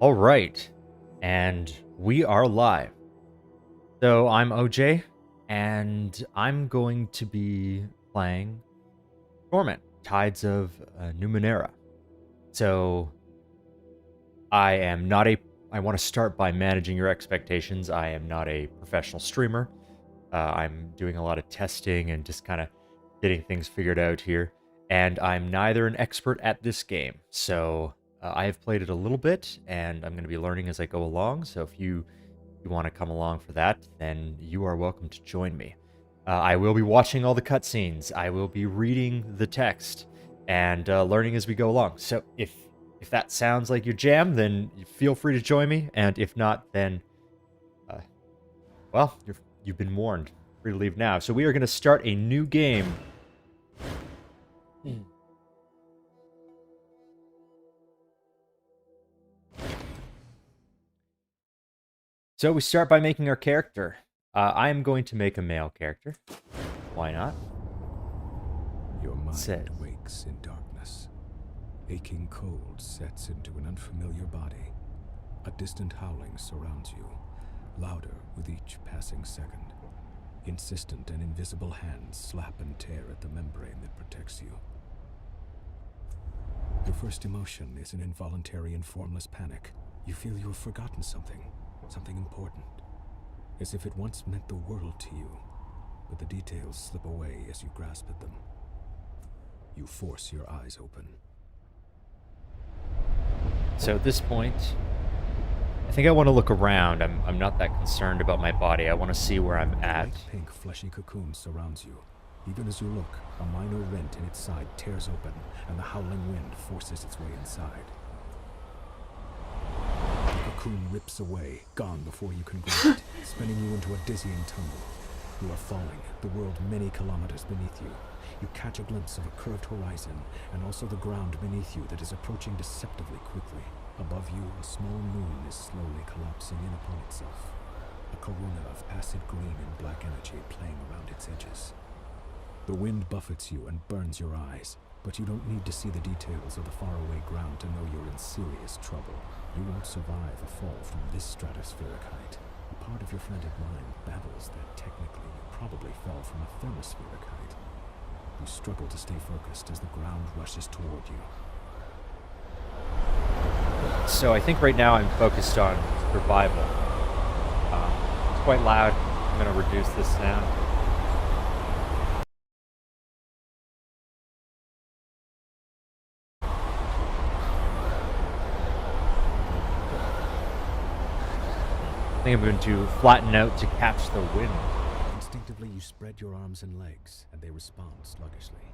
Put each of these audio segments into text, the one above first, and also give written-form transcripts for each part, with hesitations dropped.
All right, and we are live. So I'm OJ, and I'm going to be playing Torment, Tides of Numenera. So I am not a. I want to start by managing your expectations. I am not a professional streamer. I'm doing a lot of testing and just kind of getting things figured out here. And I'm neither an expert at this game, so I have played it a little bit, and I'm going to be learning as I go along. So if you want to come along for that, then you are welcome to join me. I will be watching all the cutscenes. I will be reading the text and learning as we go along. So if that sounds like your jam, then feel free to join me. And if not, then uh, well, you've been warned. Free to leave now. So we are going to start a new game. So we start by making our character. I am going to make a male character. Why not? Your mind wakes in darkness. Aching cold sets into an unfamiliar body. A distant howling surrounds you, louder with each passing second. Insistent and invisible hands slap and tear at the membrane that protects you. Your first emotion is an involuntary and formless panic. You feel you have forgotten something important, as if it once meant the world to you, but the details slip away as you grasp at them. You force your eyes open. So at this point, I think I want to look around. I'm not that concerned about my body. I want to see where I'm at. A pink, fleshy cocoon surrounds you. Even as you look, a minor rent in its side tears open, and the howling wind forces its way inside. The cocoon rips away, gone before you can grab it, spinning you into a dizzying tumble. You are falling, the world many kilometers beneath you. You catch a glimpse of a curved horizon, and also the ground beneath you that is approaching deceptively quickly. Above you, a small moon is slowly collapsing in upon itself. A corona of acid green and black energy playing around its edges. The wind buffets you and burns your eyes, but you don't need to see the details of the faraway ground to know you're in serious trouble. You won't survive a fall from this stratospheric height. A part of your frantic mind babbles that technically you probably fell from a thermospheric height. You struggle to stay focused as the ground rushes toward you. So I think right now I'm focused on survival. It's quite loud. I'm going to reduce this sound. I think I'm going to flatten out to catch the wind. Instinctively, you spread your arms and legs, and they respond sluggishly.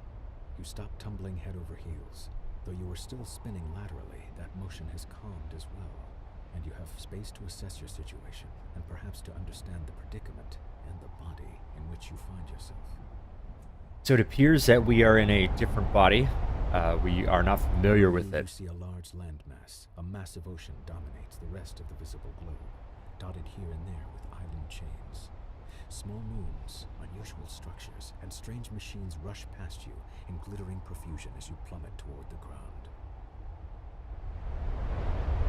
You stop tumbling head over heels. Though you are still spinning laterally, that motion has calmed as well, and you have space to assess your situation, and perhaps to understand the predicament and the body in which you find yourself. So it appears that we are in a different body. We are not familiar with it. You see a large landmass. A massive ocean dominates the rest of the visible globe, dotted here and there with island chains. Small moons, unusual structures, and strange machines rush past you in glittering profusion as you plummet toward the ground.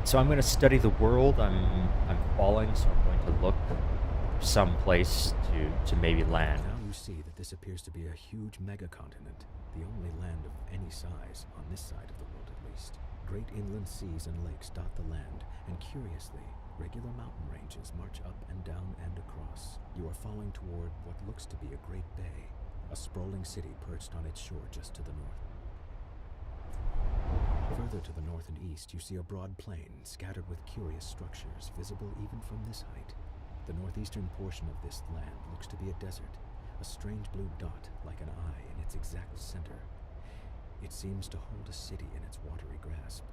So I'm going to study the world. I'm falling, so I'm going to look for some place to maybe land. Now you see that this appears to be a huge megacontinent, the only land of any size on this side of the world at least. Great inland seas and lakes dot the land, and curiously, regular mountain ranges march up and down and across. You are falling toward what looks to be a great bay, a sprawling city perched on its shore just to the north. Further to the north and east, you see a broad plain scattered with curious structures, visible even from this height. The northeastern portion of this land looks to be a desert, a strange blue dot like an eye in its exact center. It seems to hold a city in its watery grasp.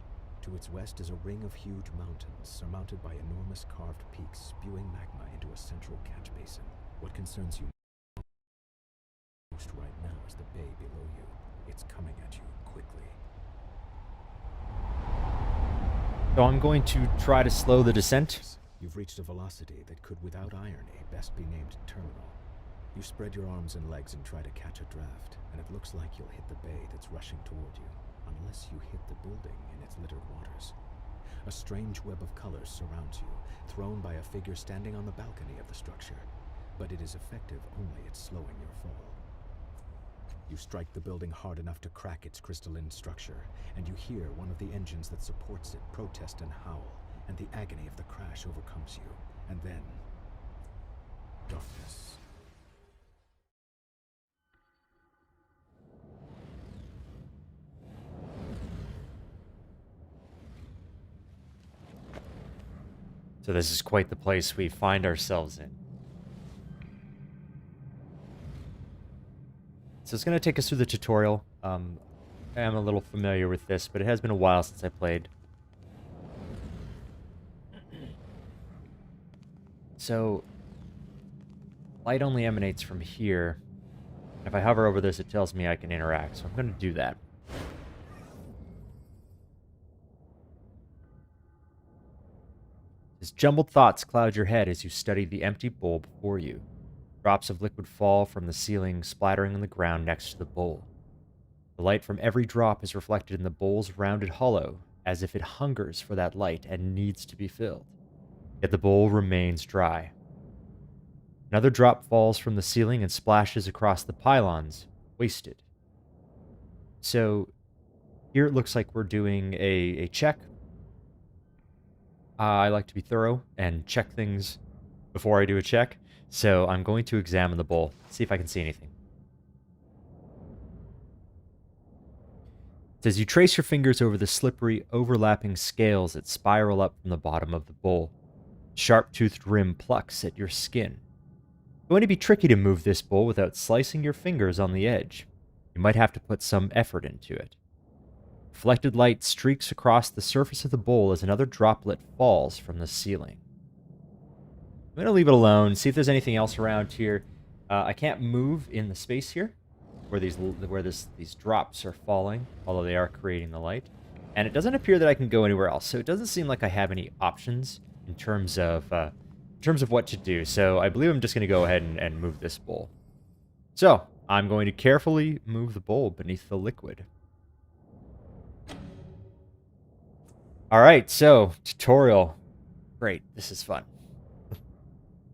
To its west is a ring of huge mountains, surmounted by enormous carved peaks spewing magma into a central catch basin. What concerns you most right now is the bay below you. It's coming at you quickly. So I'm going to try to slow the descent. You've reached a velocity that could, without irony, best be named terminal. You spread your arms and legs and try to catch a draft, and it looks like you'll hit the bay that's rushing toward you, unless you hit the building in its littered waters. A strange web of colors surrounds you, thrown by a figure standing on the balcony of the structure. But it is effective only at slowing your fall. You strike the building hard enough to crack its crystalline structure, and you hear one of the engines that supports it protest and howl, and the agony of the crash overcomes you. And then, darkness. So this is quite the place we find ourselves in. So it's going to take us through the tutorial. I am a little familiar with this, but it has been a while since I played. So, light only emanates from here. If I hover over this, it tells me I can interact, so I'm going to do that. His jumbled thoughts cloud your head as you study the empty bowl before you. Drops of liquid fall from the ceiling, splattering on the ground next to the bowl. The light from every drop is reflected in the bowl's rounded hollow, as if it hungers for that light and needs to be filled. Yet the bowl remains dry. Another drop falls from the ceiling and splashes across the pylons, wasted. So, here it looks like we're doing a check. I like to be thorough and check things before I do a check, so I'm going to examine the bowl, see if I can see anything. It says you trace your fingers over the slippery, overlapping scales that spiral up from the bottom of the bowl. Sharp-toothed rim plucks at your skin. It's going to be tricky to move this bowl without slicing your fingers on the edge. You might have to put some effort into it. Reflected light streaks across the surface of the bowl as another droplet falls from the ceiling. I'm going to leave it alone, see if there's anything else around here. I can't move in the space here where these drops are falling, although they are creating the light. And it doesn't appear that I can go anywhere else, so it doesn't seem like I have any options in terms of what to do. So I believe I'm just going to go ahead and move this bowl. So I'm going to carefully move the bowl beneath the liquid. All right, so tutorial. Great, this is fun.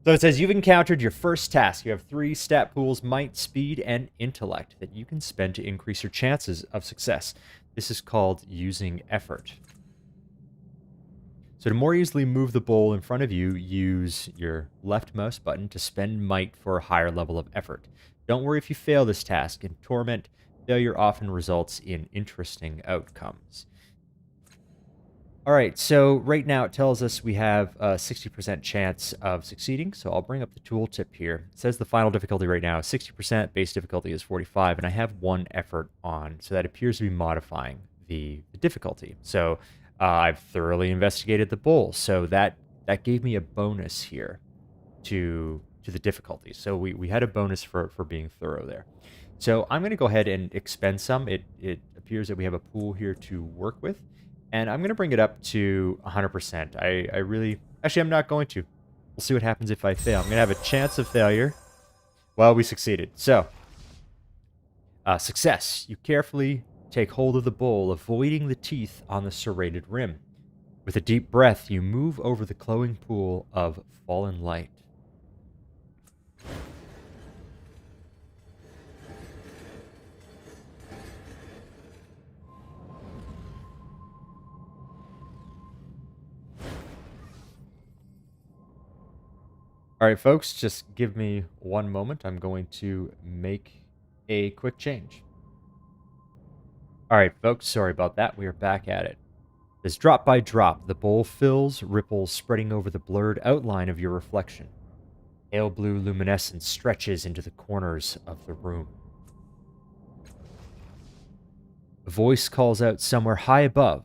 So it says you've encountered your first task. You have 3 stat pools, might, speed, and intellect that you can spend to increase your chances of success. This is called using effort. So to more easily move the bowl in front of you, use your left mouse button to spend might for a higher level of effort. Don't worry if you fail this task. In Torment, failure often results in interesting outcomes. Alright, so right now it tells us we have a 60% chance of succeeding, so I'll bring up the tooltip here. It says the final difficulty right now is 60%, base difficulty is 45, and I have 1 effort on, so that appears to be modifying the difficulty. So I've thoroughly investigated the bowl, so that gave me a bonus here to the difficulty. So we had a bonus for being thorough there. So I'm going to go ahead and expend some. It appears that we have a pool here to work with. And I'm going to bring it up to 100%. I really... Actually, I'm not going to. We'll see what happens if I fail. I'm going to have a chance of failure. Well, we succeeded. So, success. You carefully take hold of the bowl, avoiding the teeth on the serrated rim. With a deep breath, you move over the glowing pool of fallen light. All right, folks, just give me 1 moment. I'm going to make a quick change. All right, folks, sorry about that. We are back at it. As drop by drop, the bowl fills, ripples spreading over the blurred outline of your reflection. Pale blue luminescence stretches into the corners of the room. A voice calls out somewhere high above,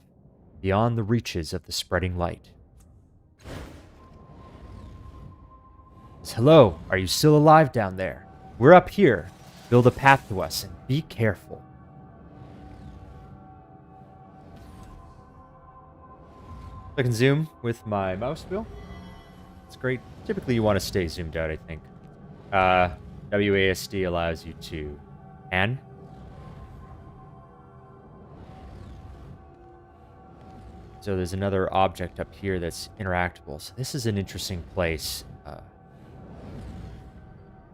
beyond the reaches of the spreading light. Hello, are you still alive down there? We're up here. Build a path to us and be careful. I can zoom with my mouse wheel. It's great. Typically you want to stay zoomed out, I think. WASD allows you to pan. So there's another object up here that's interactable. So this is an interesting place. I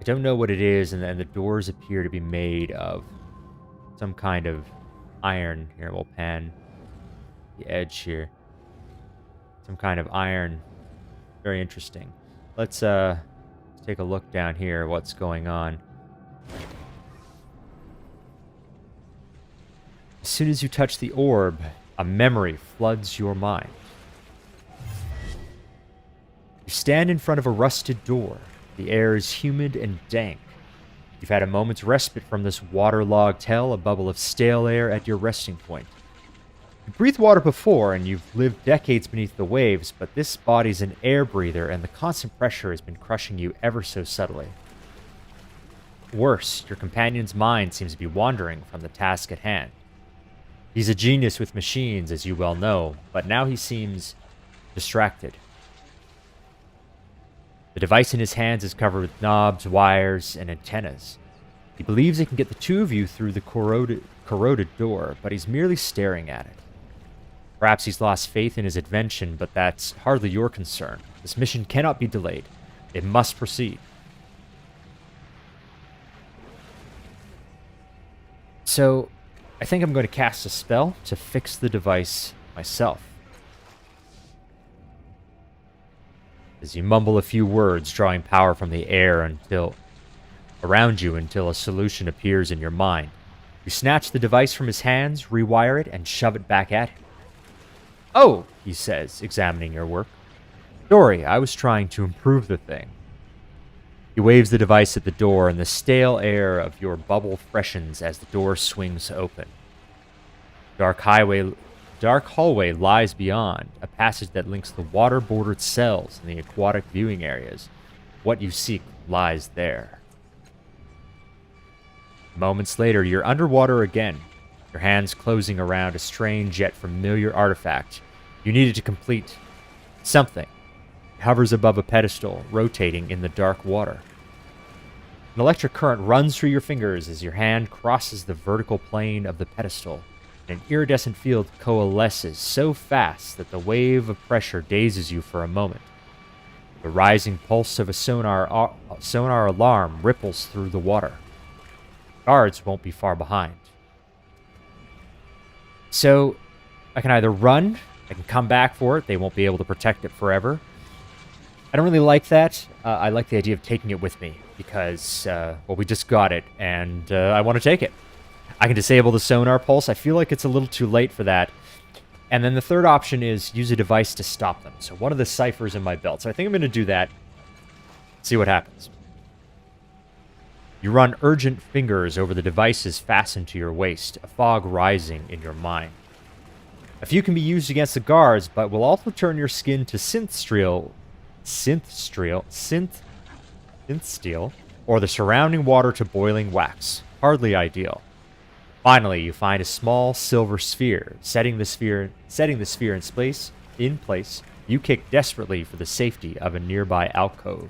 don't know what it is, and then the doors appear to be made of some kind of iron. Here, we'll pan the edge here. Some kind of iron. Very interesting. Let's take a look down here, what's going on. As soon as you touch the orb, a memory floods your mind. You stand in front of a rusted door. The air is humid and dank. You've had a moment's respite from this waterlogged hell, a bubble of stale air at your resting point. You breathed water before, and you've lived decades beneath the waves, but this body's an air breather, and the constant pressure has been crushing you ever so subtly. Worse, your companion's mind seems to be wandering from the task at hand. He's a genius with machines, as you well know, but now he seems distracted. The device in his hands is covered with knobs, wires, and antennas. He believes he can get the two of you through the corroded door, but he's merely staring at it. Perhaps he's lost faith in his invention, but that's hardly your concern. This mission cannot be delayed. It must proceed. So, I think I'm going to cast a spell to fix the device myself. As you mumble a few words, drawing power from the air around you until a solution appears in your mind. You snatch the device from his hands, rewire it, and shove it back at him. "Oh," he says, examining your work. "Sorry, I was trying to improve the thing." He waves the device at the door, and the stale air of your bubble freshens as the door swings open. Dark hallway lies beyond, a passage that links the water-bordered cells and the aquatic viewing areas. What you seek lies there. Moments later, you're underwater again, your hands closing around a strange yet familiar artifact you needed to complete. Something. It hovers above a pedestal, rotating in the dark water. An electric current runs through your fingers as your hand crosses the vertical plane of the pedestal. An iridescent field coalesces so fast that the wave of pressure dazes you for a moment. The rising pulse of a sonar alarm ripples through the water. Guards won't be far behind. So, I can either run, I can come back for it, they won't be able to protect it forever. I don't really like that. I like the idea of taking it with me, because, well, we just got it, and I want to take it. I can disable the sonar pulse. I feel like it's a little too late for that. And then the third option is use a device to stop them. So one of the ciphers in my belt. So I think I'm going to do that. See what happens. You run urgent fingers over the devices fastened to your waist, a fog rising in your mind. A few can be used against the guards, but will also turn your skin to synth steel, or the surrounding water to boiling wax. Hardly ideal. Finally, you find a small silver sphere. Setting the sphere in place, you kick desperately for the safety of a nearby alcove.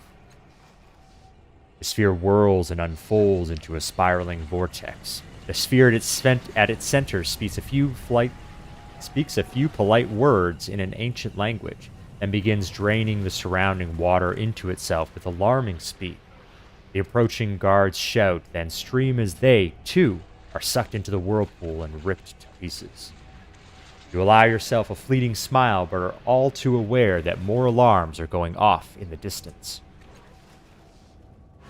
The sphere whirls and unfolds into a spiraling vortex. The sphere at its center speaks a few polite words in an ancient language, and begins draining the surrounding water into itself with alarming speed. The approaching guards shout, then stream as they, too, are sucked into the whirlpool and ripped to pieces. You allow yourself a fleeting smile, but are all too aware that more alarms are going off in the distance.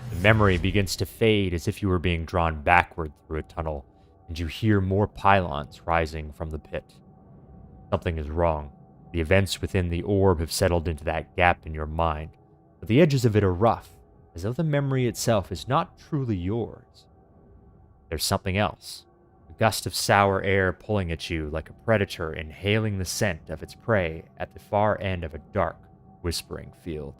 The memory begins to fade as if you were being drawn backward through a tunnel, and you hear more pylons rising from the pit. Something is wrong. The events within the orb have settled into that gap in your mind, but the edges of it are rough, as though the memory itself is not truly yours. There's something else. A gust of sour air pulling at you like a predator inhaling the scent of its prey at the far end of a dark, whispering field.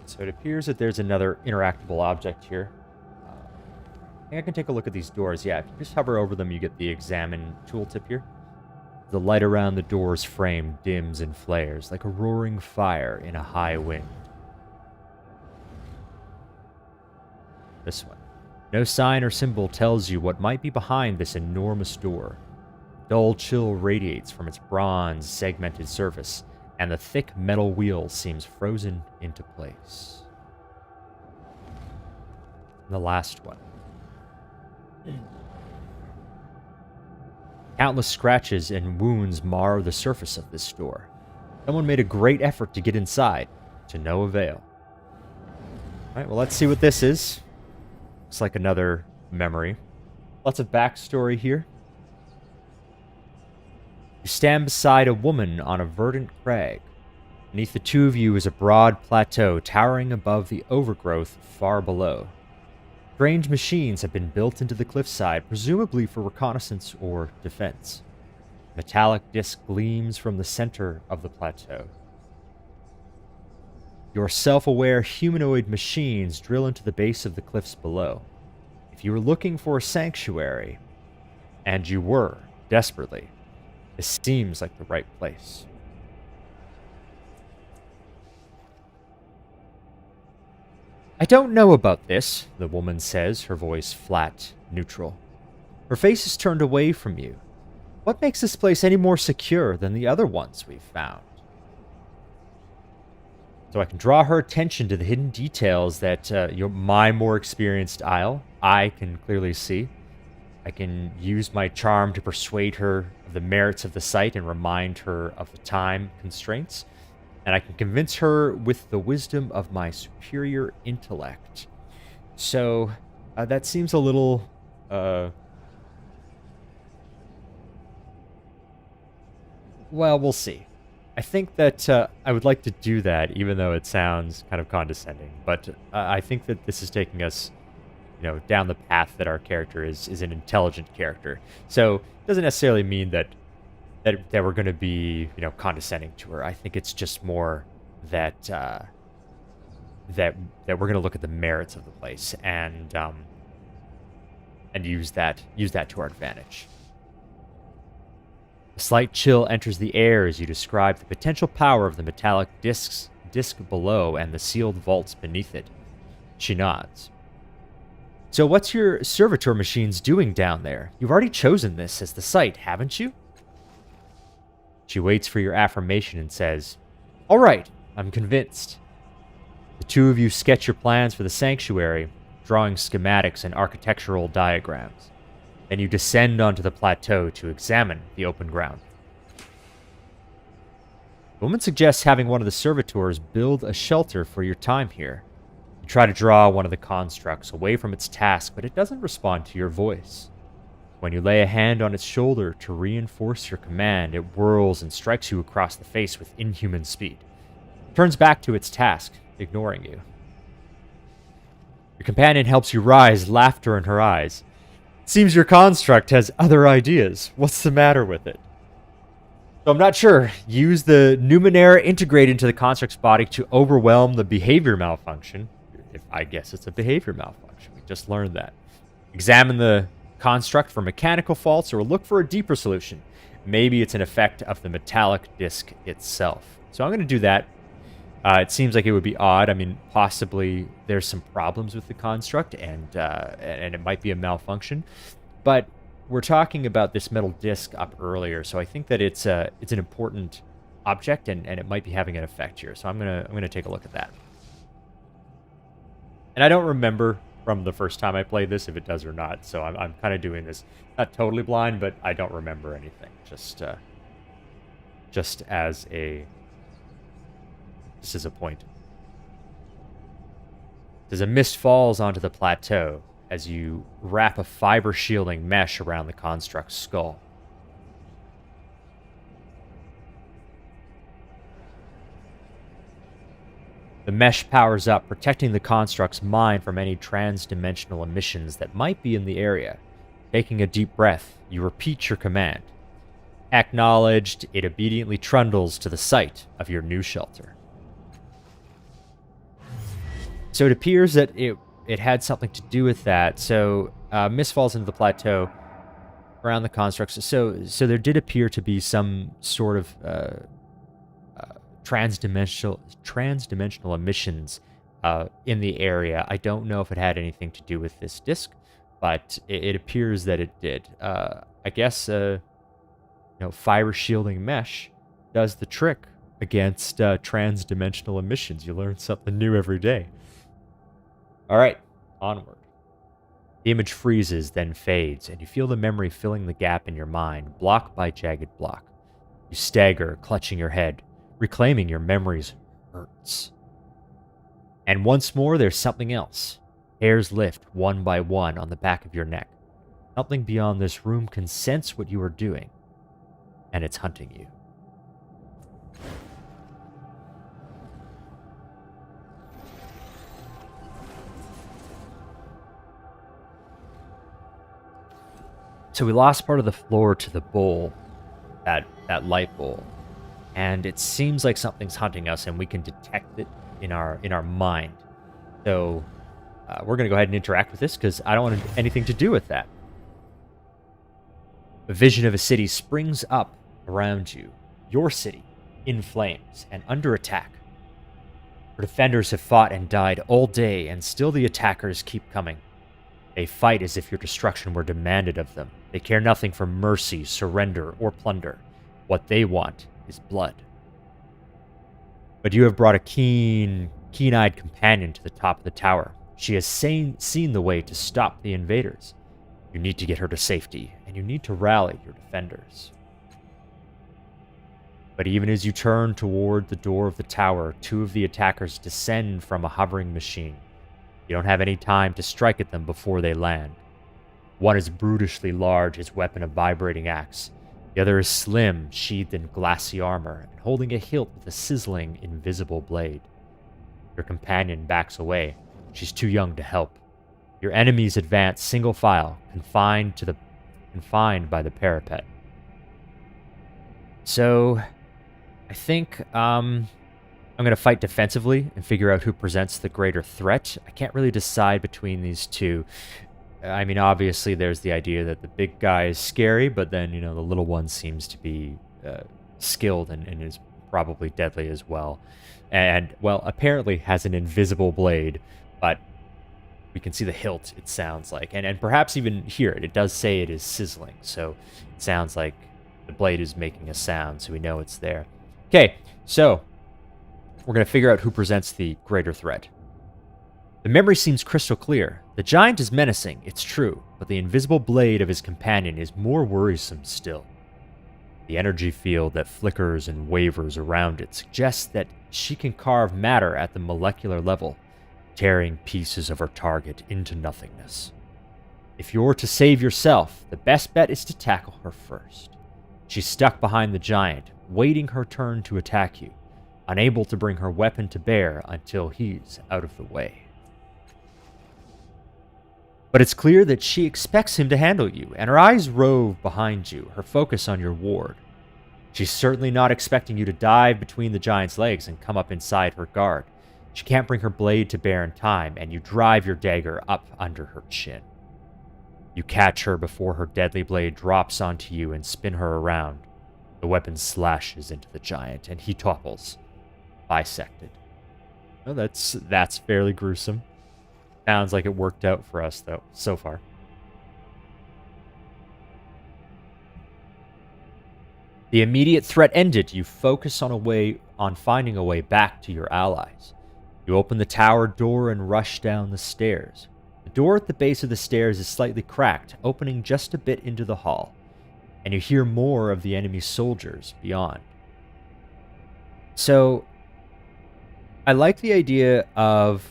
So it appears that there's another interactable object here. think I can take a look at these doors. Yeah, if you just hover over them, you get the examine tooltip here. The light around the door's frame dims and flares like a roaring fire in a high wind. This one. No sign or symbol tells you what might be behind this enormous door. Dull chill radiates from its bronze, segmented surface, and the thick metal wheel seems frozen into place. And the last one. Countless scratches and wounds mar the surface of this door. Someone made a great effort to get inside, to no avail. Alright, well, let's see what this is. Looks like another memory. Lots of backstory here. You stand beside a woman on a verdant crag. Beneath the two of you is a broad plateau towering above the overgrowth far below. Strange machines have been built into the cliffside, presumably for reconnaissance or defense. A metallic disc gleams from the center of the plateau. Your self-aware humanoid machines drill into the base of the cliffs below. If you were looking for a sanctuary, and you were, desperately, this seems like the right place. I don't know about this, the woman says, her voice flat, neutral. Her face is turned away from you. What makes this place any more secure than the other ones we've found? So I can draw her attention to the hidden details that my more experienced eye can clearly see. I can use my charm to persuade her of the merits of the site and remind her of the time constraints. And I can convince her with the wisdom of my superior intellect. So, that seems a little, well, we'll see. I think that I would like to do that, even though it sounds kind of condescending. But I think that this is taking us, down the path that our character is an intelligent character. So, it doesn't necessarily mean that we're going to be, condescending to her. I think it's just more that that we're going to look at the merits of the place and use that to our advantage. A slight chill enters the air as you describe the potential power of the metallic disc below and the sealed vaults beneath it. She nods. So what's your servitor machines doing down there? You've already chosen this as the site, haven't you? She waits for your affirmation and says, "All right, I'm convinced." The two of you sketch your plans for the sanctuary, drawing schematics and architectural diagrams. Then you descend onto the plateau to examine the open ground. The woman suggests having one of the servitors build a shelter for your time here. You try to draw one of the constructs away from its task, but it doesn't respond to your voice. When you lay a hand on its shoulder to reinforce your command, it whirls and strikes you across the face with inhuman speed. It turns back to its task, ignoring you. Your companion helps you rise, laughter in her eyes. It seems your construct has other ideas. What's the matter with it? So I'm not sure. Use the Numenera integrate into the construct's body to overwhelm the behavior malfunction. I guess it's a behavior malfunction. We just learned that. Examine the construct for mechanical faults or look for a deeper solution. Maybe it's an effect of the metallic disc itself. So I'm going to do that. It seems like it would be odd. I mean, possibly there's some problems with the construct and it might be a malfunction. But we're talking about this metal disc up earlier, so I think that it's an important object and it might be having an effect here. So I'm gonna take a look at that. And I don't remember from the first time I played this if it does or not, so I'm kind of doing this not totally blind, but I don't remember anything. Just as a point. As a mist falls onto the plateau as you wrap a fiber shielding mesh around the construct's skull. The mesh powers up, protecting the construct's mind from any trans-dimensional emissions that might be in the area. Taking a deep breath, you repeat your command. Acknowledged, it obediently trundles to the site of your new shelter. So it appears that it had something to do with that. So mist falls into the plateau around the constructs. So there did appear to be some sort of transdimensional emissions in the area. I don't know if it had anything to do with this disc, but it appears that it did. I guess fiber shielding mesh does the trick against transdimensional emissions. You learn something new every day. All right, onward. The image freezes, then fades, and you feel the memory filling the gap in your mind, block by jagged block. You stagger, clutching your head, reclaiming your memory's hurts. And once more, there's something else. Hairs lift one by one on the back of your neck. Something beyond this room can sense what you are doing, and it's hunting you. So we lost part of the floor to the bowl, that light bowl, and it seems like something's hunting us, and we can detect it in our mind. So we're going to go ahead and interact with this because I don't want anything to do with that. A vision of a city springs up around you, your city, in flames and under attack. Her defenders have fought and died all day, and still the attackers keep coming. They fight as if your destruction were demanded of them. They care nothing for mercy, surrender, or plunder. What they want is blood. But you have brought a keen-eyed companion to the top of the tower. She has seen the way to stop the invaders. You need to get her to safety, and you need to rally your defenders. But even as you turn toward the door of the tower, two of the attackers descend from a hovering machine. You don't have any time to strike at them before they land. One is brutishly large, his weapon a vibrating axe. The other is slim, sheathed in glassy armor, and holding a hilt with a sizzling, invisible blade. Your companion backs away. She's too young to help. Your enemies advance single file, confined by the parapet. So, I think I'm going to fight defensively and figure out who presents the greater threat. I can't really decide between these two. I mean, obviously, there's the idea that the big guy is scary, but then, the little one seems to be skilled and is probably deadly as well. And, well, apparently has an invisible blade, but we can see the hilt, it sounds like. And perhaps even hear it. It does say it is sizzling, so it sounds like the blade is making a sound, so we know it's there. Okay, so we're going to figure out who presents the greater threat. The memory seems crystal clear. The giant is menacing, it's true, but the invisible blade of his companion is more worrisome still. The energy field that flickers and wavers around it suggests that she can carve matter at the molecular level, tearing pieces of her target into nothingness. If you're to save yourself, the best bet is to tackle her first. She's stuck behind the giant, waiting her turn to attack you, unable to bring her weapon to bear until he's out of the way. But it's clear that she expects him to handle you, and her eyes rove behind you, her focus on your ward. She's certainly not expecting you to dive between the giant's legs and come up inside her guard. She can't bring her blade to bear in time, and you drive your dagger up under her chin. You catch her before her deadly blade drops onto you and spin her around. The weapon slashes into the giant, and he topples, bisected. Well, that's fairly gruesome. Sounds like it worked out for us, though, so far. The immediate threat ended. You focus on finding a way back to your allies. You open the tower door and rush down the stairs. The door at the base of the stairs is slightly cracked, opening just a bit into the hall, and you hear more of the enemy soldiers beyond. So, I like the idea of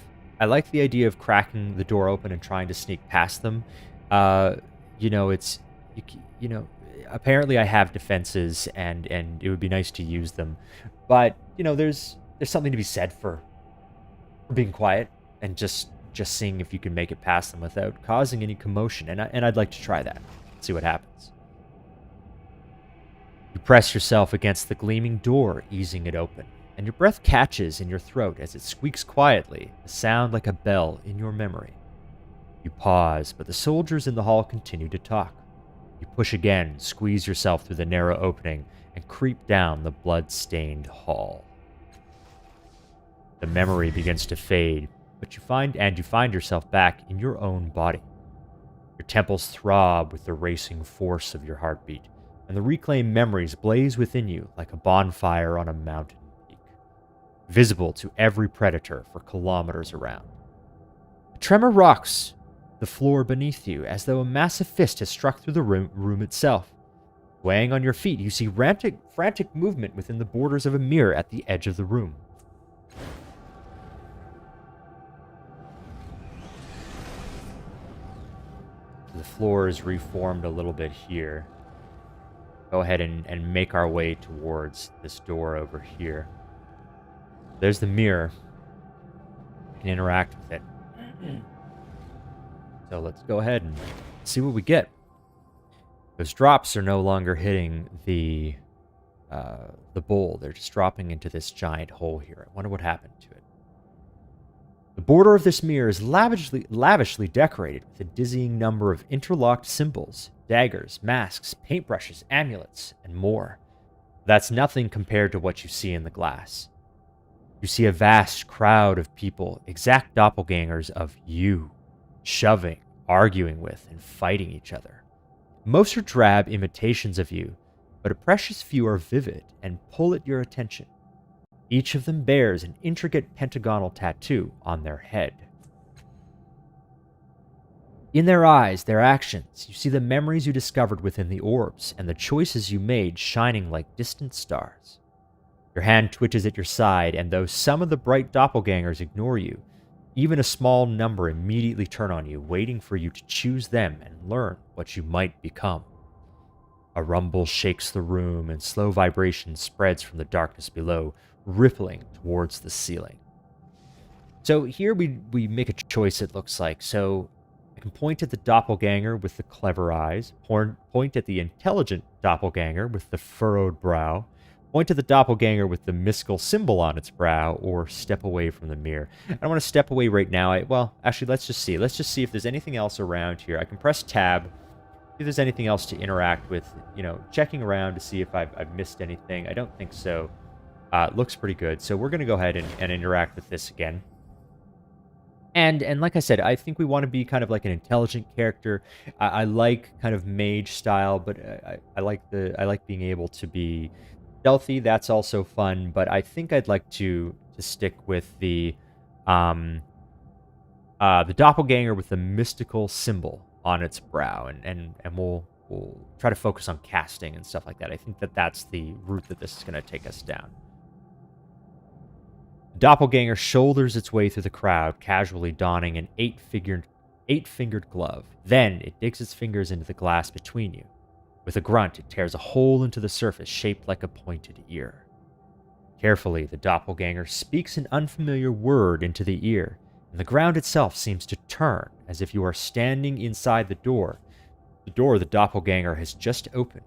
cracking the door open and trying to sneak past them. Apparently I have defenses and it would be nice to use them, but there's something to be said for being quiet and just seeing if you can make it past them without causing any commotion. And I'd like to try that. See what happens. You press yourself against the gleaming door, easing it open, and your breath catches in your throat as it squeaks quietly, a sound like a bell in your memory. You pause, but the soldiers in the hall continue to talk. You push again, squeeze yourself through the narrow opening, and creep down the blood-stained hall. The memory begins to fade, but you find yourself back in your own body. Your temples throb with the racing force of your heartbeat, and the reclaimed memories blaze within you like a bonfire on a mountain peak, visible to every predator for kilometers around. A tremor rocks the floor beneath you as though a massive fist has struck through the room itself. Swaying on your feet, you see frantic movement within the borders of a mirror at the edge of the room. The floor is reformed a little bit here. Go ahead and make our way towards this door over here. There's the mirror. You can interact with it. So let's go ahead and see what we get. Those drops are no longer hitting the bowl. They're just dropping into this giant hole here. I wonder what happened to it. The border of this mirror is lavishly decorated with a dizzying number of interlocked symbols, daggers, masks, paintbrushes, amulets, and more. That's nothing compared to what you see in the glass. You see a vast crowd of people, exact doppelgangers of you, shoving, arguing with, and fighting each other. Most are drab imitations of you, but a precious few are vivid and pull at your attention. Each of them bears an intricate pentagonal tattoo on their head. In their eyes, their actions, you see the memories you discovered within the orbs and the choices you made shining like distant stars. Your hand twitches at your side, and though some of the bright doppelgangers ignore you, even a small number immediately turn on you, waiting for you to choose them and learn what you might become. A rumble shakes the room, and slow vibration spreads from the darkness below, rippling towards the ceiling. So here we make a choice, it looks like. So I can point at the doppelganger with the clever eyes, point at the intelligent doppelganger with the furrowed brow, point to the doppelganger with the mystical symbol on its brow, or step away from the mirror. I don't want to step away right now. Well, actually, let's just see. Let's just see if there's anything else around here. I can press tab, see if there's anything else to interact with, checking around to see if I've missed anything. I don't think so. It looks pretty good. So we're going to go ahead and interact with this again. And like I said, I think we want to be kind of like an intelligent character. I like kind of mage style, but I like being able to be stealthy. That's also fun, but I think I'd like to stick with the doppelganger with the mystical symbol on its brow, and we'll try to focus on casting and stuff like that. I think that's the route that this is going to take us down. The doppelganger shoulders its way through the crowd, casually donning an eight-fingered glove. Then it digs its fingers into the glass between you. With a grunt, it tears a hole into the surface shaped like a pointed ear. Carefully, the doppelganger speaks an unfamiliar word into the ear, and the ground itself seems to turn as if you are standing inside the door the doppelganger has just opened.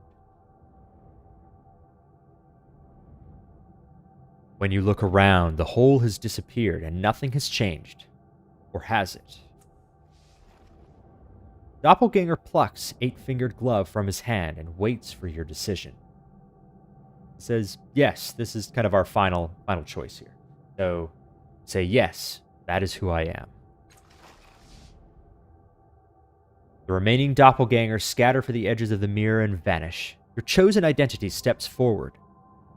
When you look around, the hole has disappeared and nothing has changed. Or has it? Doppelganger plucks eight-fingered glove from his hand and waits for your decision. It says, yes, this is kind of our final choice here. So, say yes, that is who I am. The remaining doppelgangers scatter for the edges of the mirror and vanish. Your chosen identity steps forward.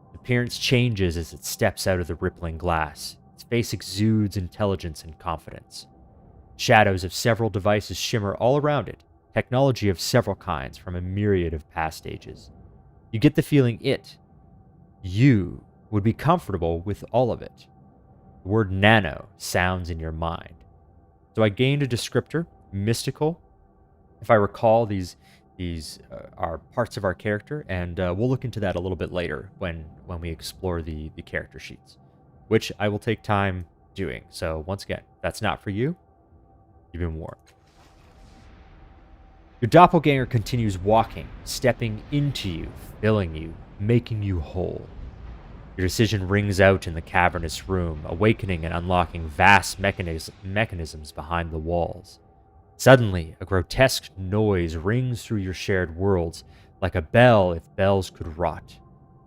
Its appearance changes as it steps out of the rippling glass. Its face exudes intelligence and confidence. Shadows of several devices shimmer all around it, technology of several kinds from a myriad of past ages. You get the feeling you would be comfortable with all of it. The word nano sounds in your mind. So I gained a descriptor, mystical. If I recall, these are parts of our character, and we'll look into that a little bit later when we explore the character sheets, which I will take time doing. So once again, if that's not for you, you've been warned. Your doppelganger continues walking, stepping into you, filling you, making you whole. Your decision rings out in the cavernous room, awakening and unlocking vast mechanisms behind the walls. Suddenly, a grotesque noise rings through your shared worlds, like a bell if bells could rot.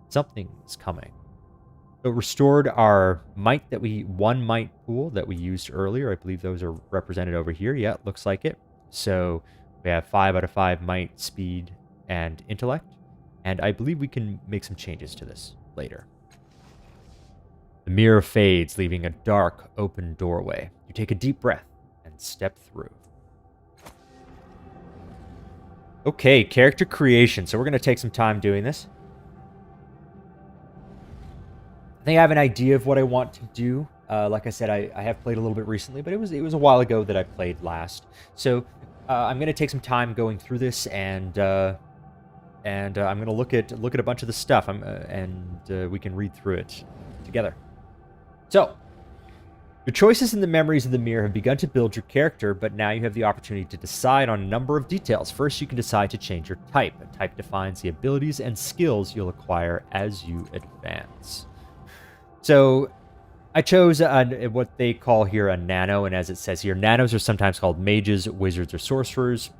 Something is coming. So it restored our one might pool that we used earlier. I believe those are represented over here. Yeah, it looks like it. So we have 5 out of 5 might, speed, and intellect. And I believe we can make some changes to this later. The mirror fades, leaving a dark, open doorway. You take a deep breath and step through. Okay, character creation. So we're going to take some time doing this. I think I have an idea of what I want to do. Like I said, I have played a little bit recently, but it was a while ago that I played last. So I'm going to take some time going through this, and I'm going to look at a bunch of the stuff, and we can read through it together. So, your choices in the memories of the mirror have begun to build your character, but now you have the opportunity to decide on a number of details. First, you can decide to change your type. A type defines the abilities and skills you'll acquire as you advance. So, I chose what they call here a nano, and as it says here, nanos are sometimes called mages, wizards, or sorcerers,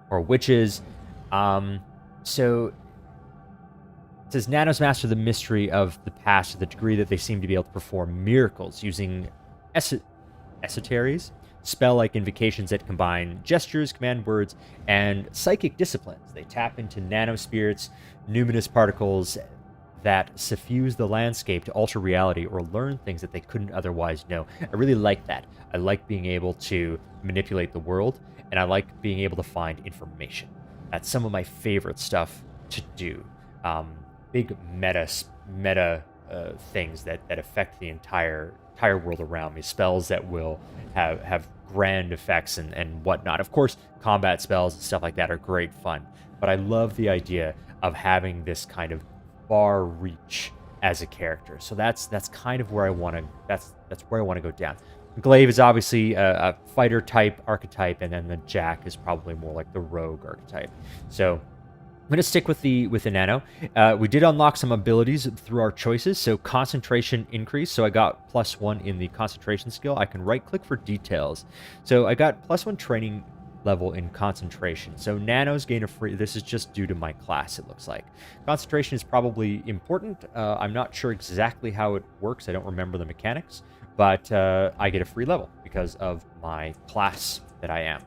or witches. So it says nanos master the mystery of the past to the degree that they seem to be able to perform miracles using esoteries, spell-like invocations that combine gestures, command words, and psychic disciplines. They tap into nanospirits, numinous particles that suffuse the landscape to alter reality or learn things that they couldn't otherwise know. I really like that. I like being able to manipulate the world, and I like being able to find information. That's some of my favorite stuff to do. Big meta things that affect the entire world around me. Spells that will have grand effects and whatnot. Of course, combat spells and stuff like that are great fun. But I love the idea of having this kind of far reach as a character. So that's kind of where I want to. That's where I want to go down. Glaive is obviously a fighter type archetype, and then the Jack is probably more like the rogue archetype. So I'm going to stick with the nano. We did unlock some abilities through our choices. So concentration increase. So I got +1 in the concentration skill. I can right click for details. So I got +1 training level in concentration. So nanos gain a free. This is just due to my class, it looks like. Concentration is probably important. I'm not sure exactly how it works. I don't remember the mechanics. But I get a free level because of my class that I am.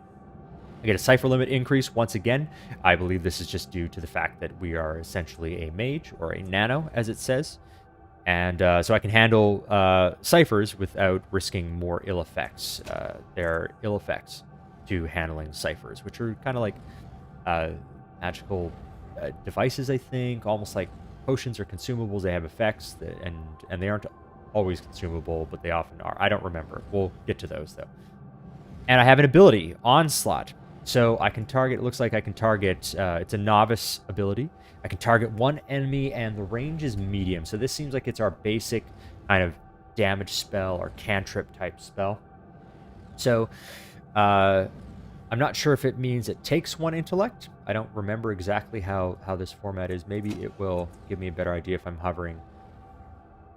I get a cipher limit increase once again. I believe this is just due to the fact that we are essentially a mage, or a nano, as it says. And so I can handle ciphers without risking more ill effects. There are ill effects to handling ciphers, which are kind of like magical devices, I think. Almost like potions or consumables. They have effects, and they aren't always consumable, but they often are. I don't remember. We'll get to those, though. And I have an ability, Onslaught. So I can target, it looks like I can target, it's a novice ability. I can target one enemy, and the range is medium. So this seems like it's our basic kind of damage spell or cantrip type spell. So I'm not sure if it means it takes 1 intellect. I don't remember exactly how this format is. Maybe it will give me a better idea if I'm hovering.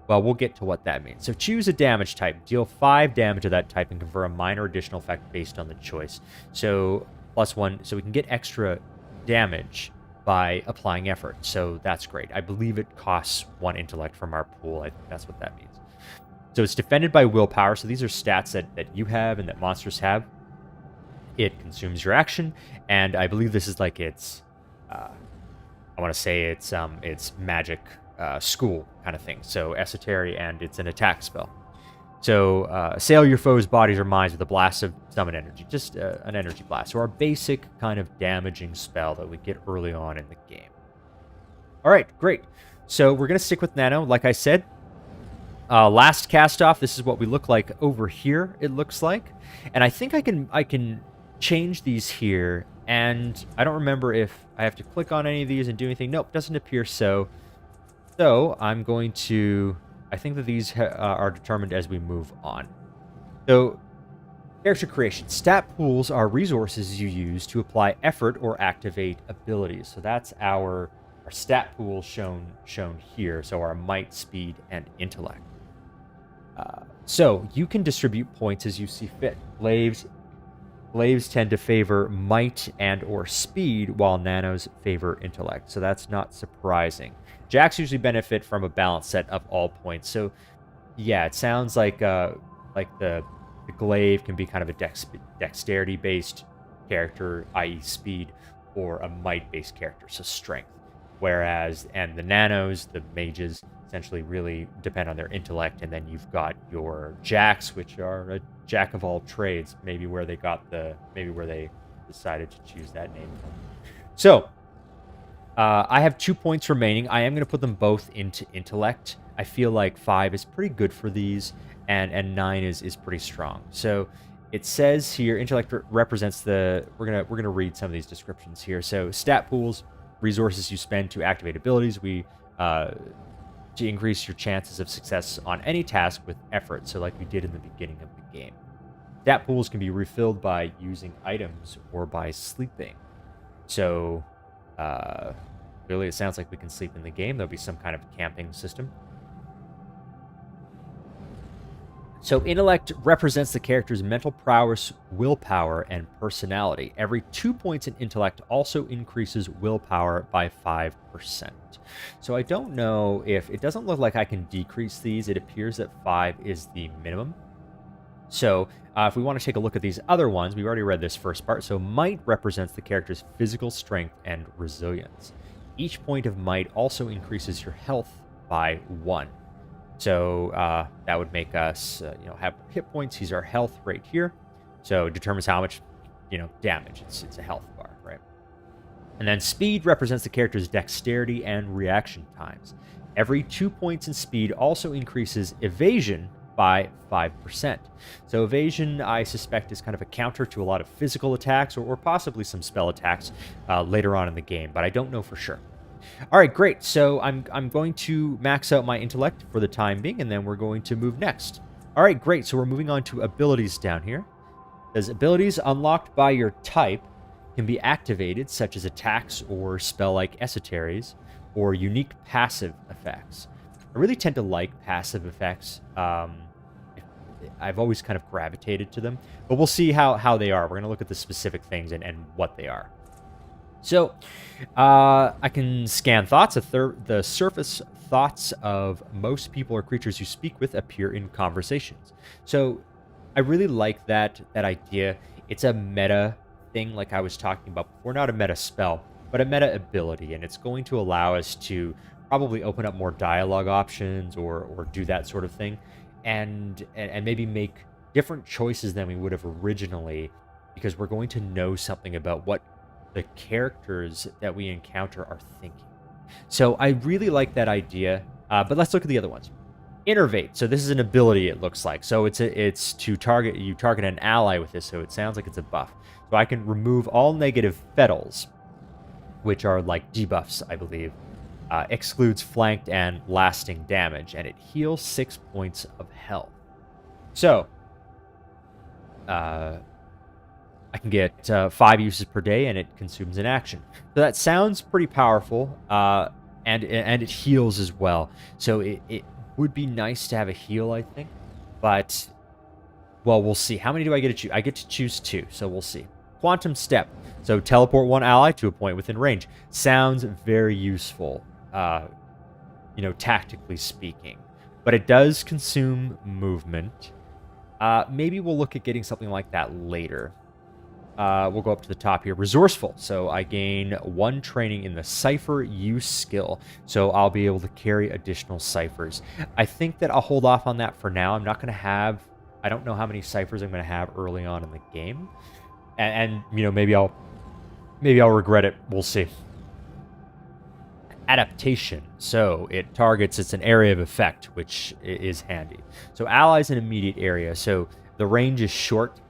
Well, we'll get to what that means. So choose a damage type. Deal 5 damage to that type and confer a minor additional effect based on the choice. So +1, so we can get extra damage by applying effort. So that's great. I believe it costs 1 intellect from our pool. I think that's what that means. So it's defended by willpower. So these are stats that you have and that monsters have. It consumes your action, and I believe this is like its, I want to say it's magic school kind of thing. So esoteric, and it's an attack spell. So assail your foes' bodies or minds with a blast of summon energy. Just an energy blast. So our basic kind of damaging spell that we get early on in the game. All right, great. So we're going to stick with nano, like I said. Last cast off, this is what we look like over here, it looks like. And I think I can change these here. And I don't remember if I have to click on any of these and do anything. Nope, doesn't appear so. So I'm going to, I think that these are determined as we move on. So character creation. Stat pools are resources you use to apply effort or activate abilities. So that's our stat pool shown here. So our might, speed, and intellect. So you can distribute points as you see fit. Glaives glaives tend to favor might and or speed, while nanos favor intellect. So that's not surprising. Jacks usually benefit from a balanced set of all points. So yeah, it sounds like the glaive can be kind of a dexterity-based character, i.e. speed, or a might-based character, so strength. Whereas, and the nanos, the mages, essentially really depend on their intellect, and then you've got your jacks, which are a jack of all trades, maybe where they decided to choose that name from. So, I have 2 points remaining. I am going to put them both into intellect. I feel like 5 is pretty good for these, and 9 is pretty strong. So it says here, intellect represents the. We're gonna read some of these descriptions here. So stat pools, resources you spend to activate abilities. To increase your chances of success on any task with effort. So like we did in the beginning of the game. Stat pools can be refilled by using items or by sleeping. So clearly it sounds like we can sleep in the game. There'll be some kind of camping system. So intellect represents the character's mental prowess, willpower, and personality. Every 2 points in intellect also increases willpower by 5%. So I don't know if... It doesn't look like I can decrease these. It appears that 5 is the minimum. So if we want to take a look at these other ones, we've already read this first part. So might represents the character's physical strength and resilience. Each point of might also increases your health by 1. So that would make us, have hit points. These are health right here. So it determines how much, damage. It's a health bar, right? And then speed represents the character's dexterity and reaction times. Every 2 points in speed also increases evasion by 5%. So evasion, I suspect, is kind of a counter to a lot of physical attacks or possibly some spell attacks later on in the game, but I don't know for sure. All right, great. So I'm going to max out my intellect for the time being, and then we're going to move next. All right, great. So we're moving on to abilities down here. As abilities unlocked by your type can be activated, such as attacks or spell-like esoteries, or unique passive effects. I really tend to like passive effects. I've always kind of gravitated to them, but we'll see how they are. We're going to look at the specific things and what they are. So, I can scan thoughts. The surface thoughts of most people or creatures you speak with appear in conversations. So, I really like that idea. It's a meta thing, like I was talking about before. Not a meta spell, but a meta ability, and it's going to allow us to probably open up more dialogue options or do that sort of thing, and maybe make different choices than we would have originally, because we're going to know something about what the characters that we encounter are thinking. So I really like that idea, but let's look at the other ones. Innervate. So this is an ability, it looks like. So it's to target an ally with this, so it sounds like it's a buff. So I can remove all negative fettles, which are like debuffs, I believe. Excludes flanked and lasting damage, and it heals 6 points of health. So I can get 5 uses per day, and it consumes an action. So that sounds pretty powerful, and it heals as well. So it would be nice to have a heal, I think. But, well, we'll see. How many do I get to choose? I get to choose 2, so we'll see. Quantum Step. So teleport one ally to a point within range. Sounds very useful, tactically speaking. But it does consume movement. Maybe we'll look at getting something like that later. We'll go up to the top here. Resourceful. So I gain 1 training in the cipher use skill. So I'll be able to carry additional ciphers. I think that I'll hold off on that for now. I'm not going to have... I don't know how many ciphers I'm going to have early on in the game. And maybe I'll regret it. We'll see. Adaptation. So it targets... It's an area of effect, which is handy. So allies in immediate area. So the range is short.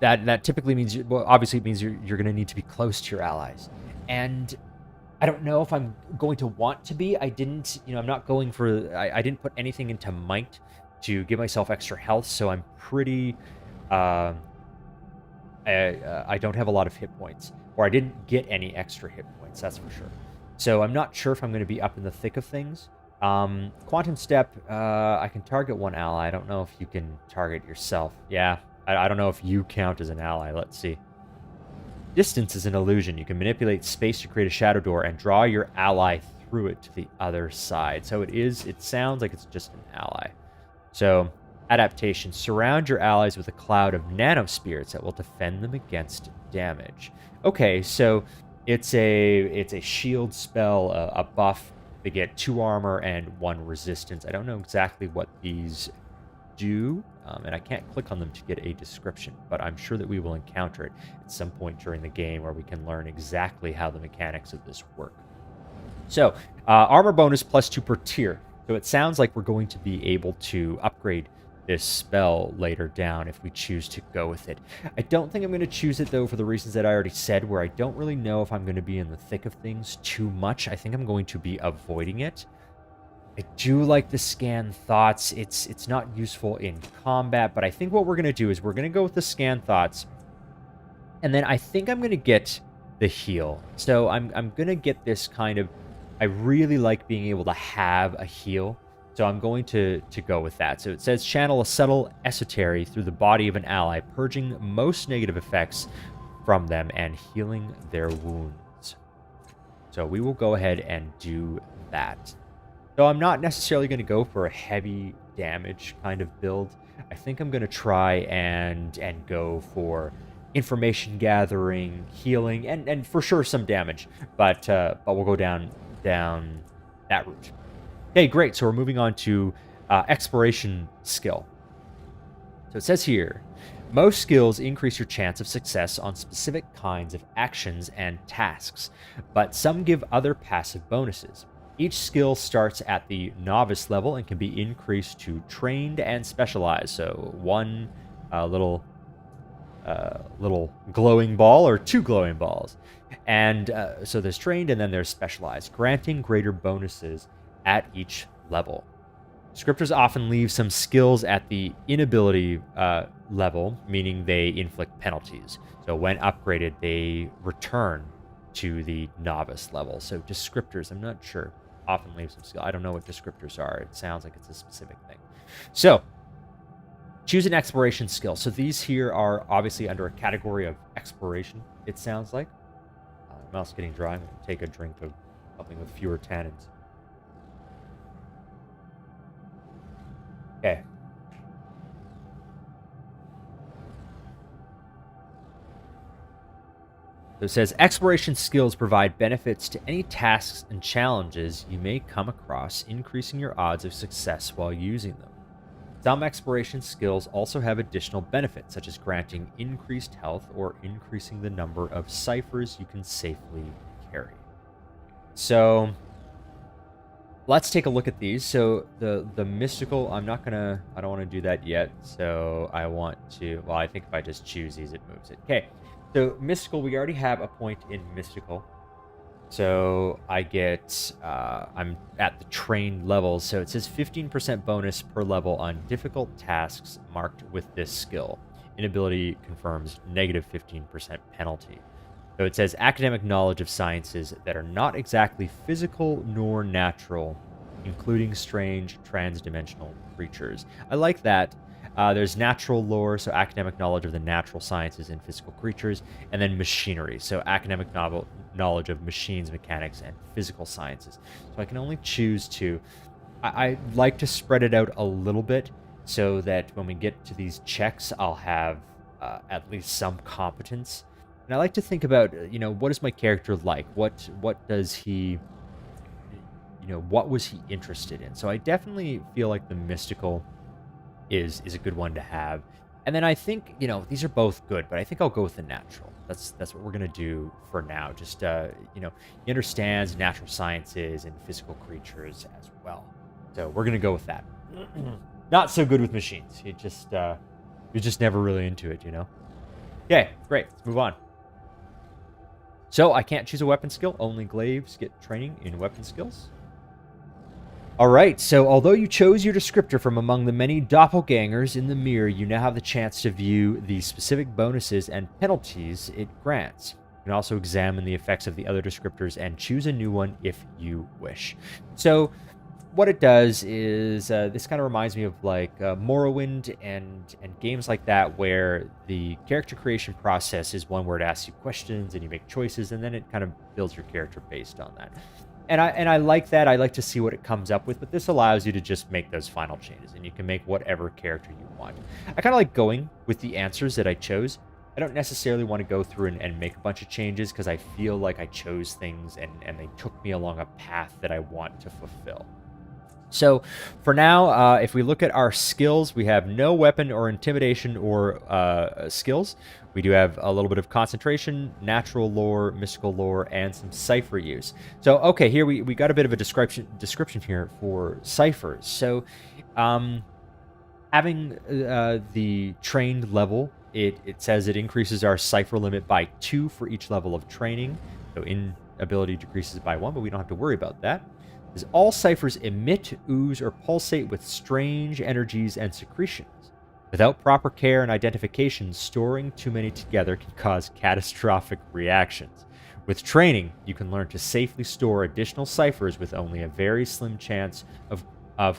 That typically means, obviously it means you're going to need to be close to your allies. And I don't know if I'm going to want to be. I didn't, I'm not going for, I didn't put anything into might to give myself extra health, so I'm pretty, I don't have a lot of hit points, or I didn't get any extra hit points, that's for sure. So I'm not sure if I'm going to be up in the thick of things. Quantum Step, I can target one ally. I don't know if you can target yourself. Yeah. I don't know if you count as an ally. Let's see. Distance is an illusion. You can manipulate space to create a shadow door and draw your ally through it to the other side. So it sounds like it's just an ally. So, adaptation. Surround your allies with a cloud of nanospirits that will defend them against damage. Okay, so it's a shield spell, a buff. They get 2 armor and 1 resistance. I don't know exactly what these do, and I can't click on them to get a description, but I'm sure that we will encounter it at some point during the game where we can learn exactly how the mechanics of this work. So, armor bonus +2 per tier. So it sounds like we're going to be able to upgrade this spell later down if we choose to go with it. I don't think I'm going to choose it, though, for the reasons that I already said, where I don't really know if I'm going to be in the thick of things too much. I think I'm going to be avoiding it. I do like the scan thoughts. It's not useful in combat, but I think what we're going to do is we're going to go with the scan thoughts, and then I think I'm going to get the heal. So I'm going to get this kind of... I really like being able to have a heal, so I'm going to go with that. So it says channel a subtle esotery through the body of an ally, purging most negative effects from them and healing their wounds. So we will go ahead and do that. So I'm not necessarily going to go for a heavy damage kind of build. I think I'm going to try and go for information gathering, healing, and for sure some damage. But we'll go down that route. Okay, great. So we're moving on to exploration skill. So it says here, most skills increase your chance of success on specific kinds of actions and tasks, but some give other passive bonuses. Each skill starts at the novice level and can be increased to trained and specialized. So one little glowing ball or 2 glowing balls. And so there's trained and then there's specialized, granting greater bonuses at each level. Scripters often leave some skills at the inability level, meaning they inflict penalties. So when upgraded, they return to the novice level. So descriptors, I'm not sure, often leave some skill. I don't know what descriptors are. It sounds like it's a specific thing. So choose an exploration skill. So these here are obviously under a category of exploration, it sounds like. Mouth's getting dry. I'm going to take a drink of something with fewer tannins. Okay. So it says, exploration skills provide benefits to any tasks and challenges you may come across, increasing your odds of success while using them. Some exploration skills also have additional benefits, such as granting increased health or increasing the number of ciphers you can safely carry. So let's take a look at these. So the mystical, I don't want to do that yet. So I want to, well, I think if I just choose these, it moves it. Okay. So mystical, we already have a point in mystical. So I get, I'm at the trained level. So it says 15% bonus per level on difficult tasks marked with this skill. Inability confirms negative 15% penalty. So it says academic knowledge of sciences that are not exactly physical nor natural, including strange transdimensional creatures. I like that. There's natural lore, so academic knowledge of the natural sciences and physical creatures, and then machinery, so academic knowledge of machines, mechanics, and physical sciences. So I can only choose two. I like to spread it out a little bit so that when we get to these checks, I'll have at least some competence. And I like to think about, what is my character like? What does he, what was he interested in? So I definitely feel like the mystical is a good one to have. And then I think, these are both good, but I think I'll go with the natural. That's what we're going to do for now. Just, he understands natural sciences and physical creatures as well. So we're going to go with that. Not so good with machines. You're just never really into it, Okay, great. Let's move on. So I can't choose a weapon skill. Only glaives get training in weapon skills. All right, so although you chose your descriptor from among the many doppelgangers in the mirror, you now have the chance to view the specific bonuses and penalties it grants. You can also examine the effects of the other descriptors and choose a new one if you wish. So what it does is this kind of reminds me of like Morrowind and games like that, where the character creation process is one where it asks you questions and you make choices, and then it kind of builds your character based on that. And I like that. I like to see what it comes up with, but this allows you to just make those final changes, and you can make whatever character you want. I kind of like going with the answers that I chose. I don't necessarily want to go through and make a bunch of changes because I feel like I chose things and they took me along a path that I want to fulfill. So for now, if we look at our skills, we have no weapon or intimidation or skills. We do have a little bit of concentration, natural lore, mystical lore, and some cipher use. So, okay, here we got a bit of a description here for ciphers. So, having the trained level, it says it increases our cipher limit by 2 for each level of training. So inability decreases by 1, but we don't have to worry about that. As all ciphers emit, ooze, or pulsate with strange energies and secretions. Without proper care and identification, storing too many together can cause catastrophic reactions. With training, you can learn to safely store additional ciphers with only a very slim chance of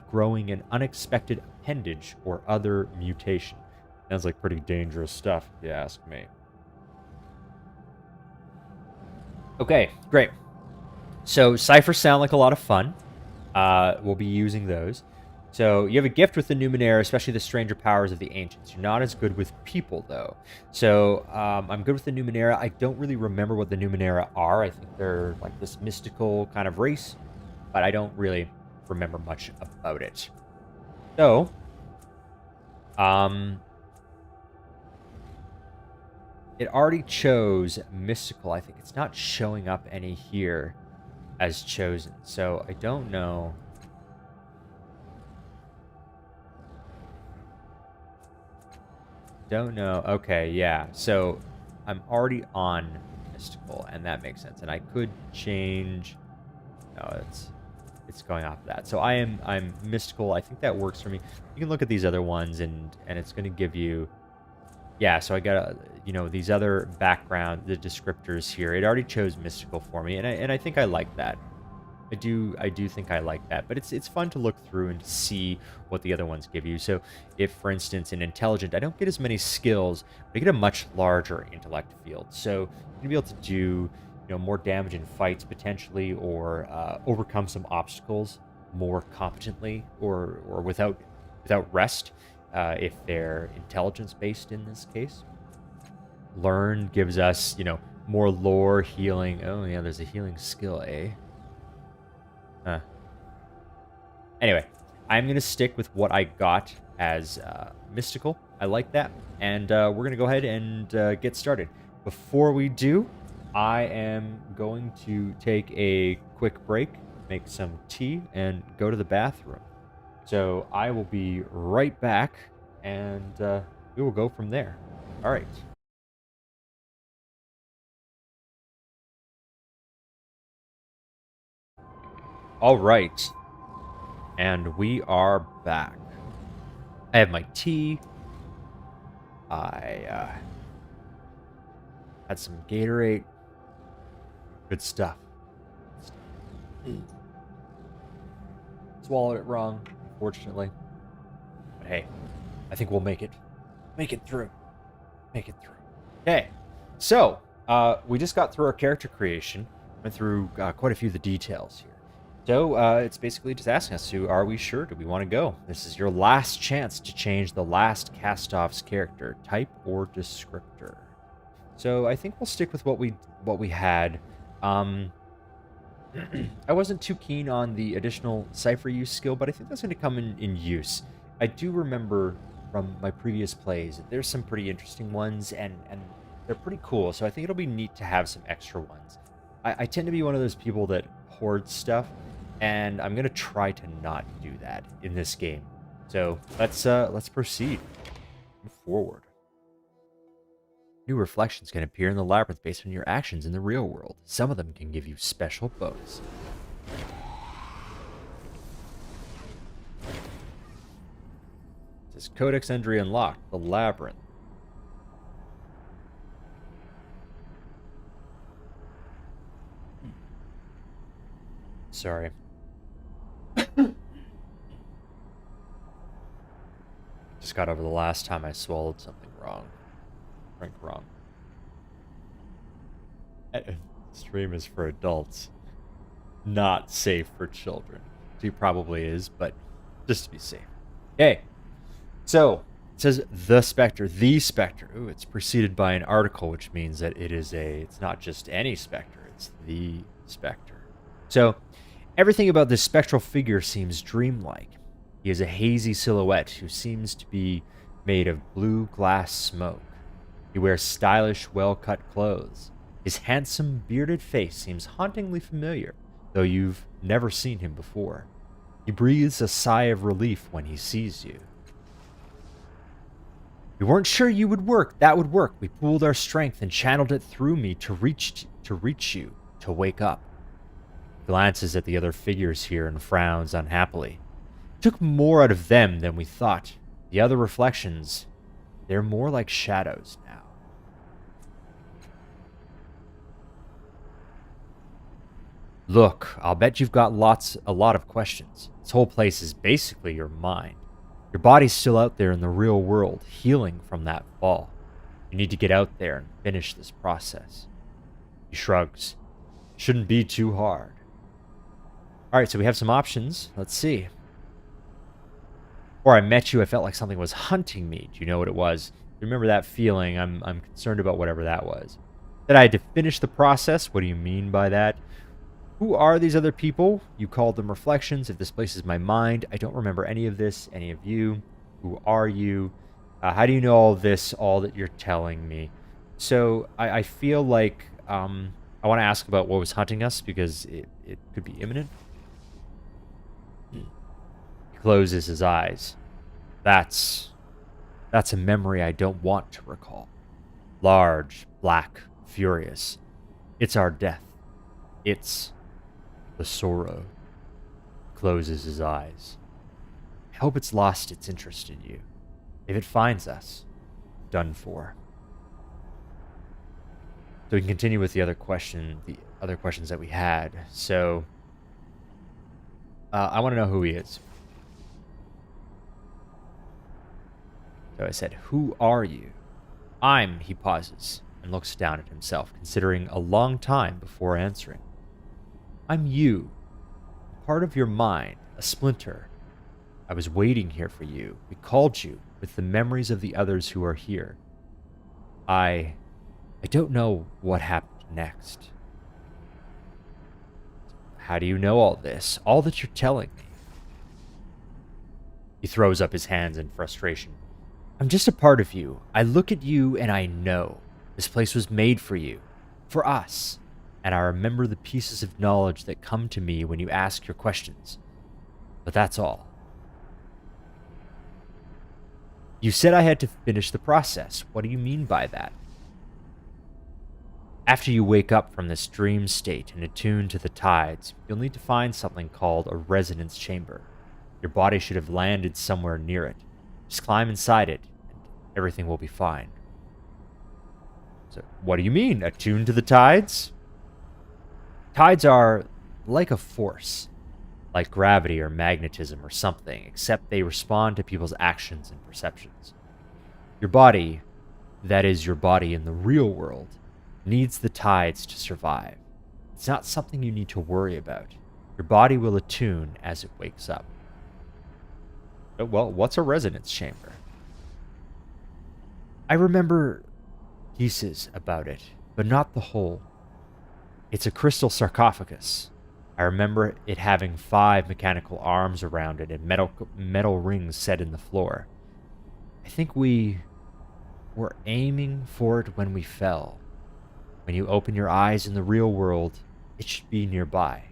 growing an unexpected appendage or other mutation. Sounds like pretty dangerous stuff, if you ask me. Okay, great. So ciphers sound like a lot of fun. We'll be using those. So you have a gift with the Numenera, especially the stranger powers of the ancients. You're not as good with people, though. So I'm good with the Numenera. I don't really remember what the Numenera are. I think they're like this mystical kind of race, but I don't really remember much about it. So, it already chose mystical. I think it's not showing up any here as chosen. So I don't know. Don't know. Okay, yeah. So I'm already on mystical, and that makes sense. And I could change. No, it's going off that. So I'm mystical. I think that works for me. You can look at these other ones, and it's going to give you. Yeah. So I got these other background, the descriptors here. It already chose mystical for me, and I think I like that. I do think I like that, but it's fun to look through and see what the other ones give you. So if, for instance, in intelligent, I don't get as many skills, but I get a much larger intellect field. So you're gonna be able to do more damage in fights potentially, or overcome some obstacles more competently, or without rest, if they're intelligence based in this case. Learn gives us more lore, healing. Oh yeah, there's a healing skill, eh? Anyway, I'm going to stick with what I got as mystical. I like that. And we're going to go ahead and get started. Before we do, I am going to take a quick break, make some tea, and go to the bathroom. So I will be right back, and we will go from there. All right. All right. And we are back. I have my tea. I had some Gatorade. Good stuff. Swallowed it wrong, unfortunately. But hey, I think we'll make it. Make it through. Make it through. Okay. So, we just got through our character creation. Went through quite a few of the details here. So, it's basically just asking us are we sure? Do we want to go? This is your last chance to change the last cast-off's character, type or descriptor. So, I think we'll stick with what we had. I wasn't too keen on the additional cipher use skill, but I think that's going to come in use. I do remember from my previous plays, there's some pretty interesting ones, and they're pretty cool, so I think it'll be neat to have some extra ones. I tend to be one of those people that hoards stuff, and I'm going to try to not do that in this game. So let's proceed. Move forward. New reflections can appear in the labyrinth based on your actions in the real world. Some of them can give you special bonus. It says Codex entry unlocked, the labyrinth. Sorry. just got over the last time I swallowed something wrong. Drink wrong. Stream is for adults. Not safe for children. She probably is, but just to be safe. Okay. So, it says the Spectre. Ooh, it's preceded by an article, which means that it's not just any Spectre, it's the Spectre. So, everything about this spectral figure seems dreamlike. He is a hazy silhouette who seems to be made of blue glass smoke. He wears stylish, well-cut clothes. His handsome, bearded face seems hauntingly familiar, though you've never seen him before. He breathes a sigh of relief when he sees you. We weren't sure that would work. We pooled our strength and channeled it through me to reach you, to wake up. He glances at the other figures here and frowns unhappily. Took more out of them than we thought. The other reflections, they're more like shadows now. Look, I'll bet you've got a lot of questions. This whole place is basically your mind. Your body's still out there in the real world, healing from that fall. You need to get out there and finish this process. He shrugs. Shouldn't be too hard. Alright, so we have some options. Let's see. Before I met you, I felt like something was hunting me. Do you know what it was? Remember that feeling? I'm concerned about whatever that was. That I had to finish the process? What do you mean by that? Who are these other people? You called them reflections. If this place is my mind, I don't remember any of this, any of you. Who are you? How do you know all this, all that you're telling me? So I feel like I want to ask about what was hunting us because it could be imminent. He closes his eyes. That's a memory I don't want to recall. Large, black, furious. It's our death. It's the sorrow. Closes his eyes. I hope it's lost its interest in you. If it finds us, done for. So we can continue with the other questions that we had. So I want to know who he is. So I said, who are you? He pauses and looks down at himself, considering a long time before answering. I'm you, part of your mind, a splinter. I was waiting here for you. We called you with the memories of the others who are here. I don't know what happened next. How do you know all this? All that you're telling me? He throws up his hands in frustration. I'm just a part of you. I look at you and I know. This place was made for you. For us. And I remember the pieces of knowledge that come to me when you ask your questions. But that's all. You said I had to finish the process. What do you mean by that? After you wake up from this dream state and attune to the tides, you'll need to find something called a resonance chamber. Your body should have landed somewhere near it. Just climb inside it, and everything will be fine. So, what do you mean, attuned to the tides? Tides are like a force, like gravity or magnetism or something, except they respond to people's actions and perceptions. Your body, that is your body in the real world, needs the tides to survive. It's not something you need to worry about. Your body will attune as it wakes up. Well, what's a resonance chamber? I remember pieces about it, but not the whole. It's a crystal sarcophagus. I remember it having 5 mechanical arms around it and metal rings set in the floor. I think we were aiming for it when we fell. When you open your eyes in the real world, it should be nearby.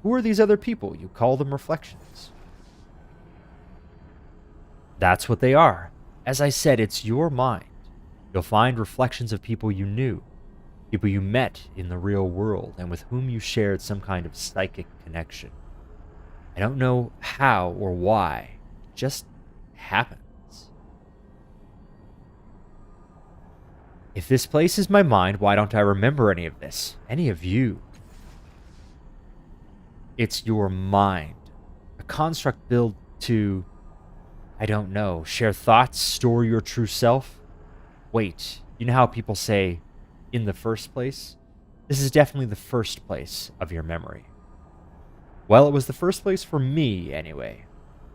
Who are these other people? You call them reflections. That's what they are. As I said, it's your mind. You'll find reflections of people you knew, people you met in the real world, and with whom you shared some kind of psychic connection. I don't know how or why. It just happens. If this place is my mind, why don't I remember any of this? Any of you? It's your mind. A construct built to... I don't know. Share thoughts, store your true self. Wait, you know how people say, in the first place? This is definitely the first place of your memory. Well, it was the first place for me, anyway.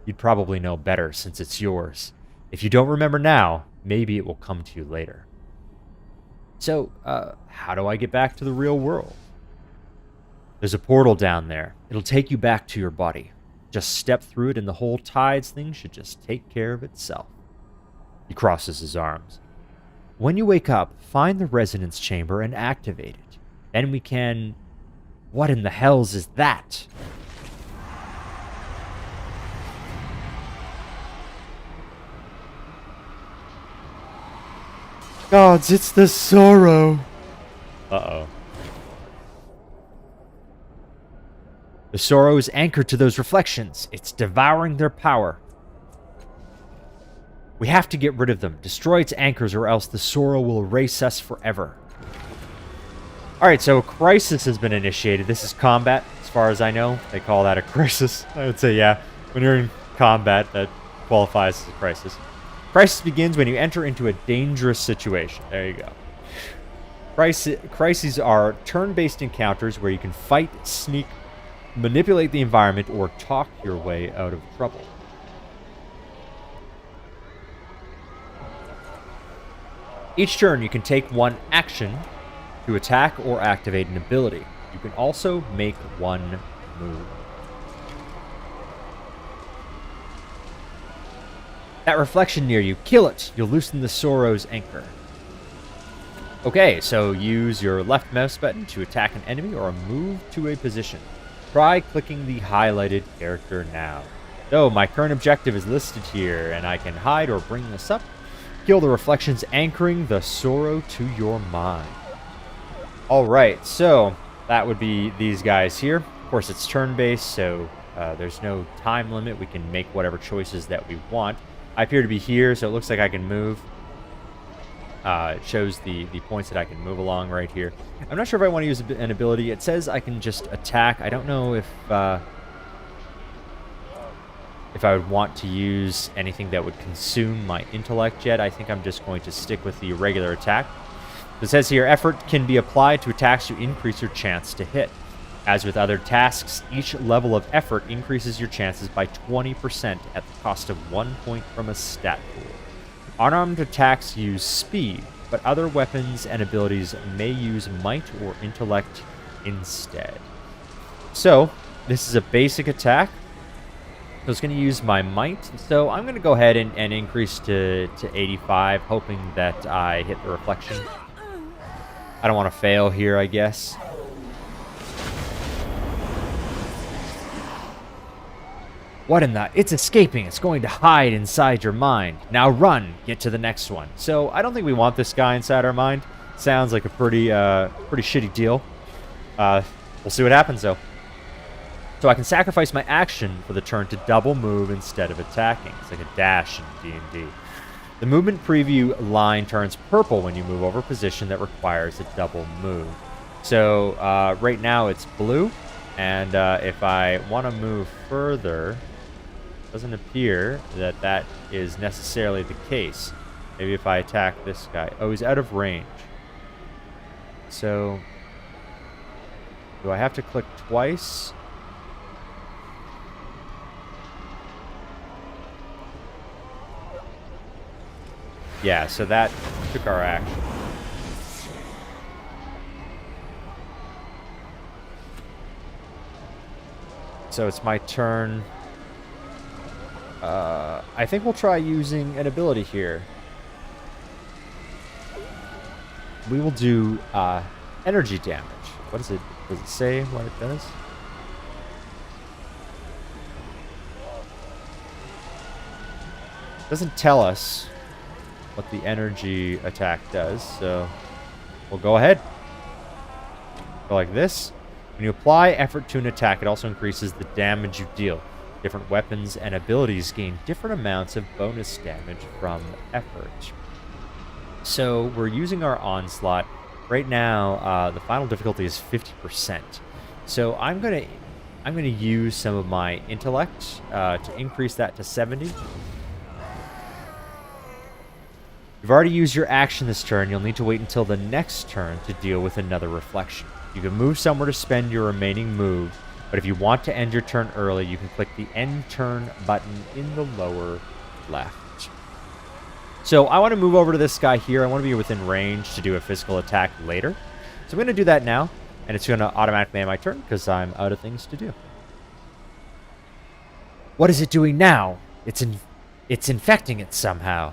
You'd probably know better since it's yours. If you don't remember now, maybe it will come to you later. So, how do I get back to the real world? There's a portal down there. It'll take you back to your body. Just step through it and the whole tides thing should just take care of itself. He crosses his arms. When you wake up, find the resonance chamber and activate it. Then we can... What in the hells is that? Gods, it's the sorrow. Uh-oh. The sorrow is anchored to those reflections. It's devouring their power. We have to get rid of them. Destroy its anchors or else the sorrow will erase us forever. Alright, so a crisis has been initiated. This is combat, as far as I know. They call that a crisis. I would say, yeah. When you're in combat, that qualifies as a crisis. Crisis begins when you enter into a dangerous situation. There you go. Crises are turn-based encounters where you can fight, sneak, manipulate the environment, or talk your way out of trouble. Each turn, you can take one action to attack or activate an ability. You can also make one move. That reflection near you, kill it. You'll loosen the sorrow's anchor. Okay, so use your left mouse button to attack an enemy or move to a position. Try clicking the highlighted character now. So, my current objective is listed here, and I can hide or bring this up. Kill the reflections anchoring the sorrow to your mind. Alright, so that would be these guys here. Of course, it's turn-based, so there's no time limit. We can make whatever choices that we want. I appear to be here, so it looks like I can move. It shows the points that I can move along right here. I'm not sure if I want to use an ability. It says I can just attack. I don't know if I would want to use anything that would consume my intellect yet. I think I'm just going to stick with the regular attack. It says here, effort can be applied to attacks to increase your chance to hit. As with other tasks, each level of effort increases your chances by 20% at the cost of 1 point from a stat pool. Unarmed attacks use speed, but other weapons and abilities may use might or intellect instead. So, this is a basic attack. So it's going to use my might. So I'm going to go ahead and increase to 85, hoping that I hit the reflection. I don't want to fail here, I guess. What in the... It's escaping. It's going to hide inside your mind. Now run. Get to the next one. So I don't think we want this guy inside our mind. Sounds like a pretty shitty deal. We'll see what happens, though. So I can sacrifice my action for the turn to double move instead of attacking. It's like a dash in D&D. The movement preview line turns purple when you move over a position that requires a double move. So right now it's blue. And if I want to move further, it doesn't appear that that is necessarily the case. Maybe if I attack this guy. Oh, he's out of range. So do I have to click twice? Yeah, so that took our action. So it's my turn. I think we'll try using an ability here. We will do energy damage. What is it? Does it say what it does? It doesn't tell us what the energy attack does, so we'll go ahead. Go like this. When you apply effort to an attack, it also increases the damage you deal. Different weapons and abilities gain different amounts of bonus damage from effort. So we're using our Onslaught. Right now, the final difficulty is 50%. So I'm gonna use some of my intellect to increase that to 70. You've already used your action this turn. You'll need to wait until the next turn to deal with another reflection. You can move somewhere to spend your remaining move, but if you want to end your turn early, you can click the End Turn button in the lower left. So I want to move over to this guy here. I want to be within range to do a physical attack later. So I'm going to do that now, and it's going to automatically end my turn because I'm out of things to do. What is it doing now? It's infecting it somehow.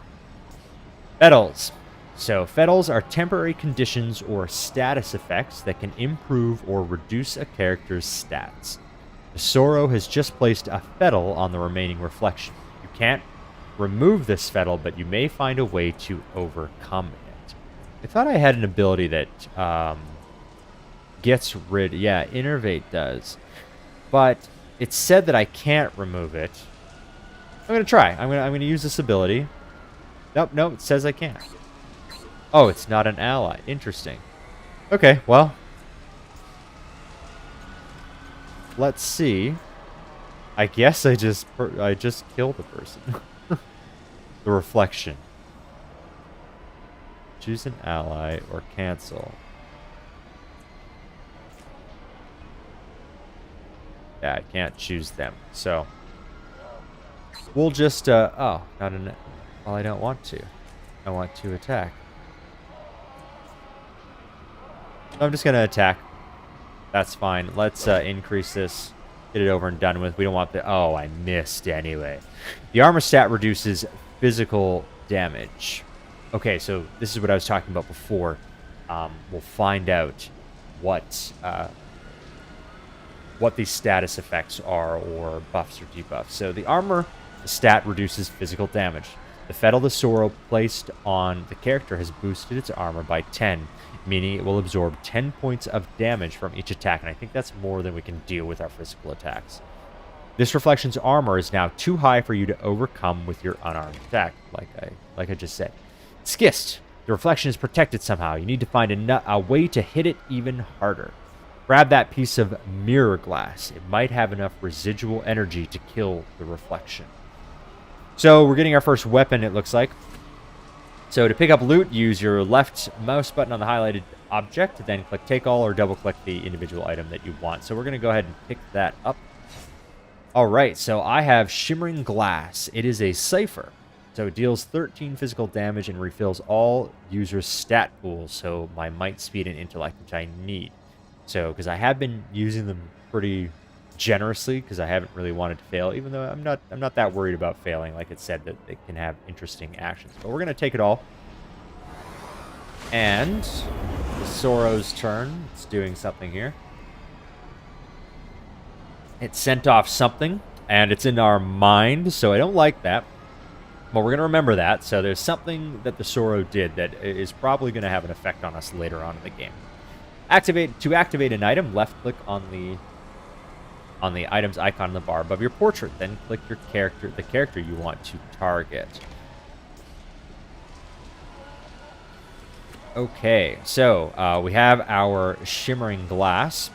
Fettles. So, fettles are temporary conditions or status effects that can improve or reduce a character's stats. The Sorrow has just placed a fettle on the remaining reflection. You can't remove this fettle, but you may find a way to overcome it. I thought I had an ability that gets rid... Yeah, Innervate does. But it said that I can't remove it. I'm going to try. I'm going to use this ability. Nope, it says I can't. Oh, it's not an ally. Interesting. Okay, well. Let's see. I guess I just killed the person. The reflection. Choose an ally or cancel. Yeah, I can't choose them. So we'll just oh, not an... Well, I don't want to. I want to attack. I'm just going to attack. That's fine. Let's increase this. Get it over and done with. We don't want the... Oh, I missed anyway. The armor stat reduces physical damage. Okay, so this is what I was talking about before. We'll find out what these status effects are, or buffs or debuffs. So the armor stat reduces physical damage. The Fettle the Sorrow placed on the character has boosted its armor by 10, meaning it will absorb 10 points of damage from each attack, and I think that's more than we can deal with our physical attacks. This reflection's armor is now too high for you to overcome with your unarmed attack, like I just said. Skist. The reflection is protected somehow. You need to find a way to hit it even harder. Grab that piece of mirror glass. It might have enough residual energy to kill the reflection. So we're getting our first weapon, it looks like. So to pick up loot, use your left mouse button on the highlighted object, then click Take All or double-click the individual item that you want. So we're going to go ahead and pick that up. All right, so I have Shimmering Glass. It is a cipher. So it deals 13 physical damage and refills all users' stat pools, so my might, speed, and intellect, which I need. So, because I have been using them pretty generously, because I haven't really wanted to fail, even though I'm not that worried about failing. Like it said, that it can have interesting actions. But we're going to take it all. And the Sorrow's turn. It's doing something here. It sent off something, and it's in our mind, so I don't like that. But we're going to remember that. So there's something that the Sorrow did that is probably going to have an effect on us later on in the game. To activate an item, left-click on the item's icon on the bar above your portrait. Then click the character you want to target. Okay, so we have our Shimmering Glass.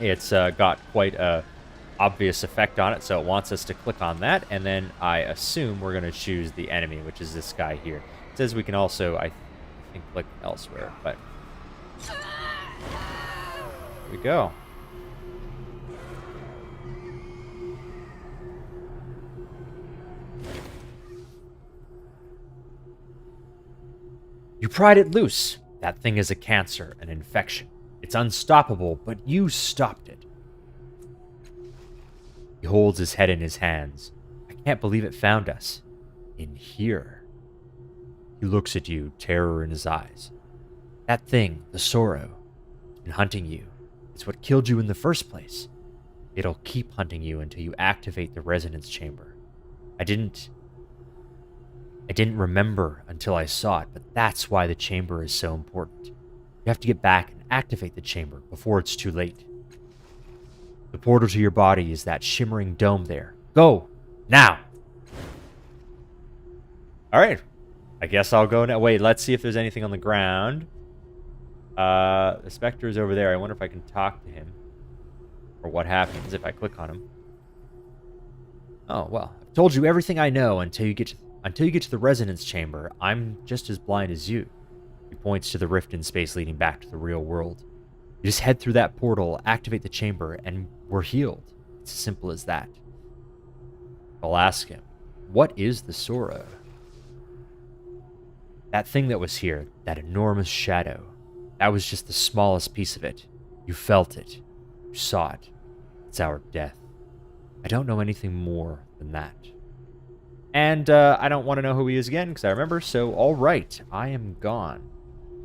It's got quite a obvious effect on it, so it wants us to click on that, and then I assume we're going to choose the enemy, which is this guy here. It says we can also, I think, click elsewhere, but here we go. You pried it loose. That thing is a cancer, an infection. It's unstoppable, but you stopped it. He holds his head in his hands. I can't believe it found us. In here. He looks at you, terror in his eyes. That thing, the Sorrow, has been hunting you. It's what killed you in the first place. It'll keep hunting you until you activate the resonance chamber. I didn't remember until I saw it, but that's why the chamber is so important. You have to get back and activate the chamber before it's too late. The portal to your body is that shimmering dome there. Go! Now! Alright. I guess I'll go now. Wait, let's see if there's anything on the ground. The Spectre is over there. I wonder if I can talk to him. Or what happens if I click on him. Oh, well. I've told you everything I know until you get until you get to the resonance chamber, I'm just as blind as you. He points to the rift in space leading back to the real world. You just head through that portal, activate the chamber, and we're healed. It's as simple as that. I'll ask him, what is the Sora? That thing that was here, that enormous shadow, that was just the smallest piece of it. You felt it. You saw it. It's our death. I don't know anything more than that. And I don't want to know who he is again, because I remember, so all right, I am gone.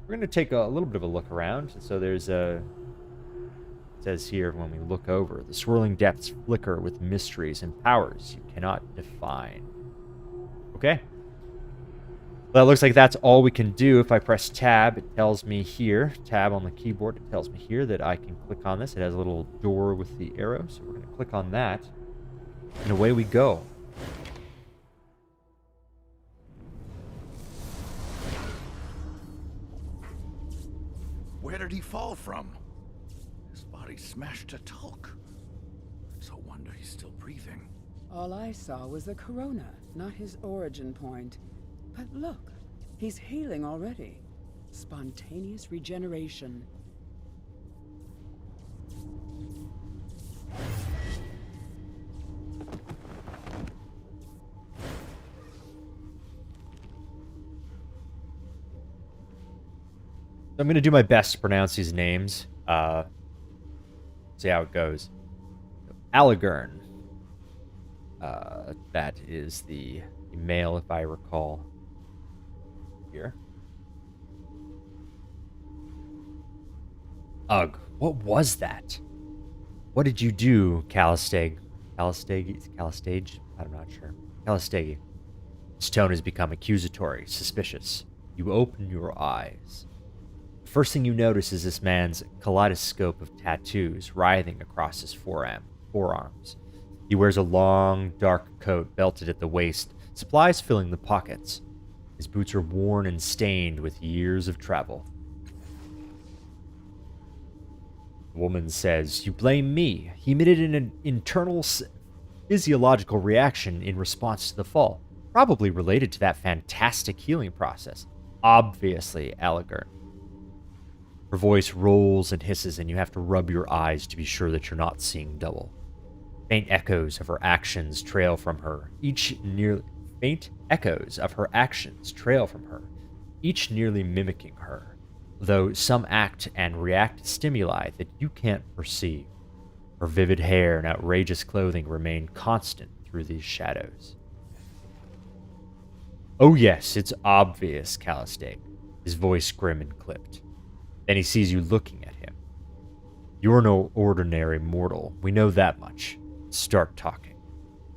We're going to take a little bit of a look around. So there's a... It says here, when we look over, the swirling depths flicker with mysteries and powers you cannot define. Okay. Well, it looks like that's all we can do. If I press tab, it tells me here, tab on the keyboard, it tells me here that I can click on this. It has a little door with the arrow, so we're going to click on that. And away we go. Where did he fall from? His body smashed to talk. It's a wonder he's still breathing. All I saw was the corona, not his origin point. But look, he's healing already. Spontaneous regeneration. I'm going to do my best to pronounce these names. See how it goes. Allegern. That is the male, if I recall. Here. Ugh, what was that? What did you do, Calisteg? Calistege? I'm not sure. Calistegi. His tone has become accusatory, suspicious. You open your eyes. The first thing you notice is this man's kaleidoscope of tattoos writhing across his forearms. He wears a long, dark coat belted at the waist, supplies filling the pockets. His boots are worn and stained with years of travel. The woman says, "You blame me." He emitted an internal physiological reaction in response to the fall, probably related to that fantastic healing process. Obviously, Allegern. Her voice rolls and hisses, and you have to rub your eyes to be sure that you're not seeing double. Faint echoes of her actions trail from her, each nearly mimicking her, though some act and react stimuli that you can't perceive. Her vivid hair and outrageous clothing remain constant through these shadows. Oh yes, it's obvious, Calisteg, his voice grim and clipped. Then he sees you looking at him. You're no ordinary mortal, we know that much. Start talking.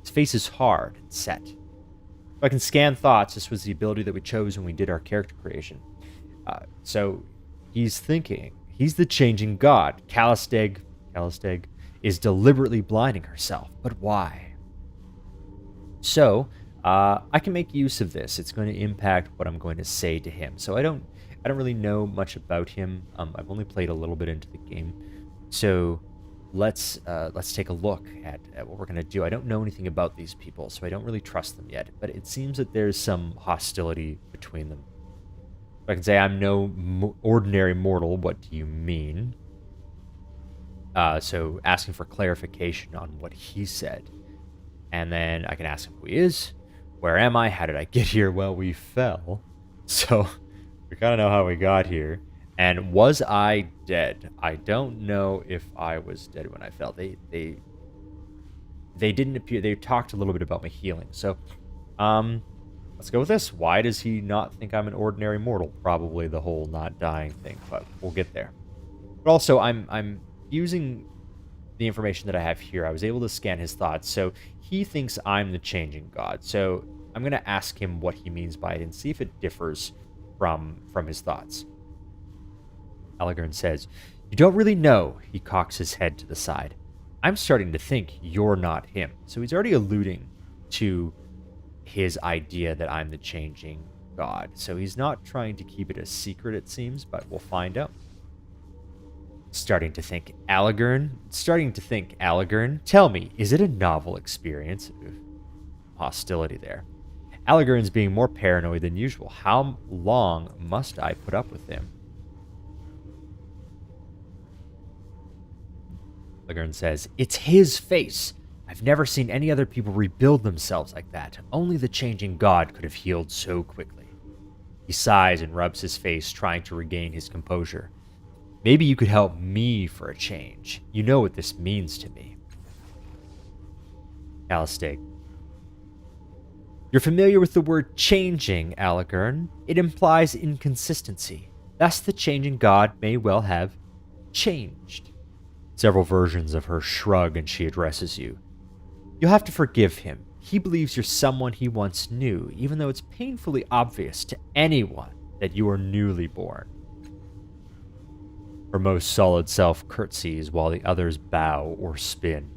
His face is hard and set. If I can scan thoughts, this was the ability that we chose when we did our character creation. So he's thinking, he's the changing god. Calisteg is deliberately blinding herself, but why? So, I can make use of this. It's going to impact what I'm going to say to him. So I don't really know much about him. I've only played a little bit into the game. So let's take a look at what we're going to do. I don't know anything about these people, so I don't really trust them yet. But it seems that there's some hostility between them. If I can say, I'm no ordinary mortal, what do you mean? So asking for clarification on what he said. And then I can ask him who he is. Where am I? How did I get here? Well, we fell. So we kind of know how we got here. And was I dead? I don't know if I was dead when I fell. They didn't appear. They talked a little bit about my healing. So let's go with this. Why does he not think I'm an ordinary mortal? Probably the whole not dying thing, but we'll get there. But also, I'm using the information that I have here. I was able to scan his thoughts. So he thinks I'm the changing god. So I'm going to ask him what he means by it and see if it differs from his thoughts. Allegern says, "You don't really know." He cocks his head to the side. "I'm starting to think you're not him." So he's already alluding to his idea that I'm the changing god. So he's not trying to keep it a secret, it seems, but we'll find out. Starting to think Allegern. Tell me, is it a novel experience? Hostility there. Alagurn's being more paranoid than usual. How long must I put up with him? Alagurn says, it's his face. I've never seen any other people rebuild themselves like that. Only the changing god could have healed so quickly. He sighs and rubs his face, trying to regain his composure. Maybe you could help me for a change. You know what this means to me. Callistake. You're familiar with the word changing, Alagurn. It implies inconsistency. Thus, the changing god may well have changed. Several versions of her shrug, and she addresses you. You'll have to forgive him. He believes you're someone he once knew, even though it's painfully obvious to anyone that you are newly born. Her most solid self curtsies while the others bow or spin.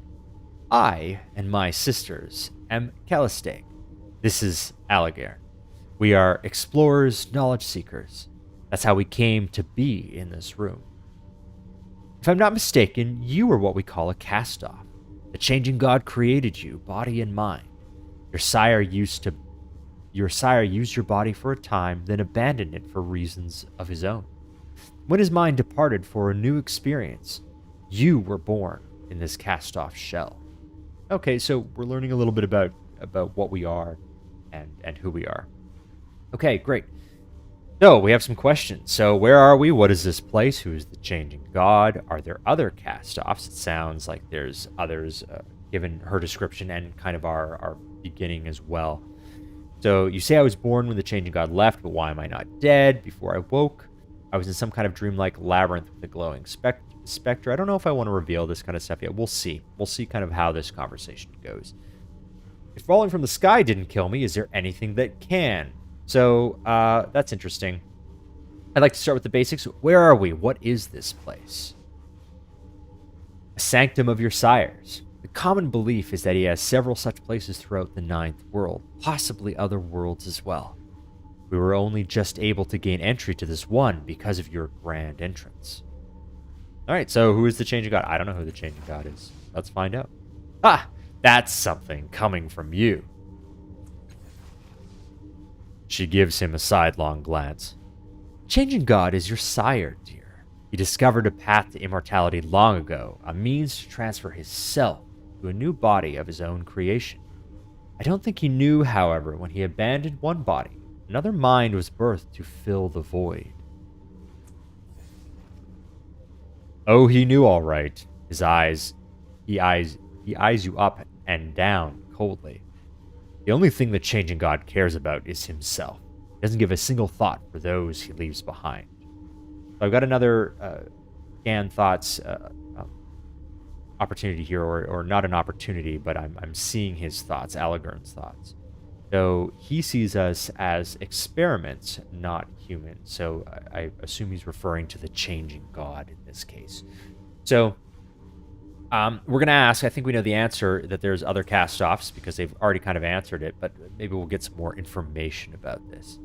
I and my sisters am Callistake. This is Alagurn. We are explorers, knowledge seekers. That's how we came to be in this room. If I'm not mistaken, you are what we call a cast-off. The changing god created you, body and mind. Your sire used your body for a time, then abandoned it for reasons of his own. When his mind departed for a new experience, you were born in this cast-off shell. Okay, so we're learning a little bit about what we are and who we are. Okay, great. So, we have some questions. So, where are we? What is this place? Who is the changing god? Are there other cast-offs? It sounds like there's others, given her description and kind of our beginning as well. So, you say I was born when the changing god left, but why am I not dead? Before I woke, I was in some kind of dreamlike labyrinth with a glowing specter. I don't know if I want to reveal this kind of stuff yet. We'll see. We'll see kind of how this conversation goes. If falling from the sky didn't kill me, is there anything that can? So, that's interesting. I'd like to start with the basics. Where are we? What is this place? A sanctum of your sires. The common belief is that he has several such places throughout the ninth world, possibly other worlds as well. We were only just able to gain entry to this one because of your grand entrance. Alright, so who is the changing god? I don't know who the changing god is. Let's find out. Ah! That's something coming from you. She gives him a sidelong glance. Changing God is your sire, dear. He discovered a path to immortality long ago, a means to transfer his self to a new body of his own creation. I don't think he knew, however, when he abandoned one body, another mind was birthed to fill the void. Oh, he knew all right. He eyes you up and down coldly. The only thing the changing god cares about is himself. He doesn't give a single thought for those he leaves behind. So I've got another scan thoughts opportunity here, or not an opportunity, but I'm seeing his thoughts, Alagurn's thoughts. So he sees us as experiments, not humans. So I assume he's referring to the changing god in this case. So we're going to ask, I think we know the answer, that there's other cast-offs because they've already kind of answered it, but maybe we'll get some more information about this.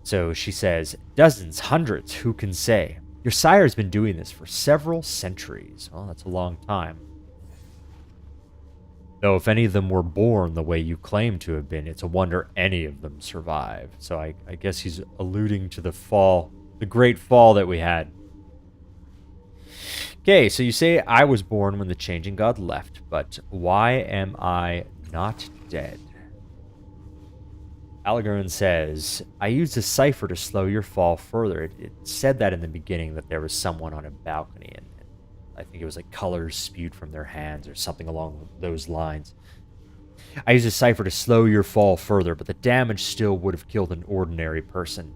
So she says, dozens, hundreds, who can say? Your sire's been doing this for several centuries. Well, that's a long time. Though if any of them were born the way you claim to have been, it's a wonder any of them survive. So I guess he's alluding to the fall, the great fall that we had. Okay, so you say I was born when the changing god left, but why am I not dead? Alagurn says, I used a cipher to slow your fall further. It said that in the beginning, that there was someone on a balcony, and I think it was like colors spewed from their hands or something along those lines. I used a cipher to slow your fall further, but the damage still would have killed an ordinary person.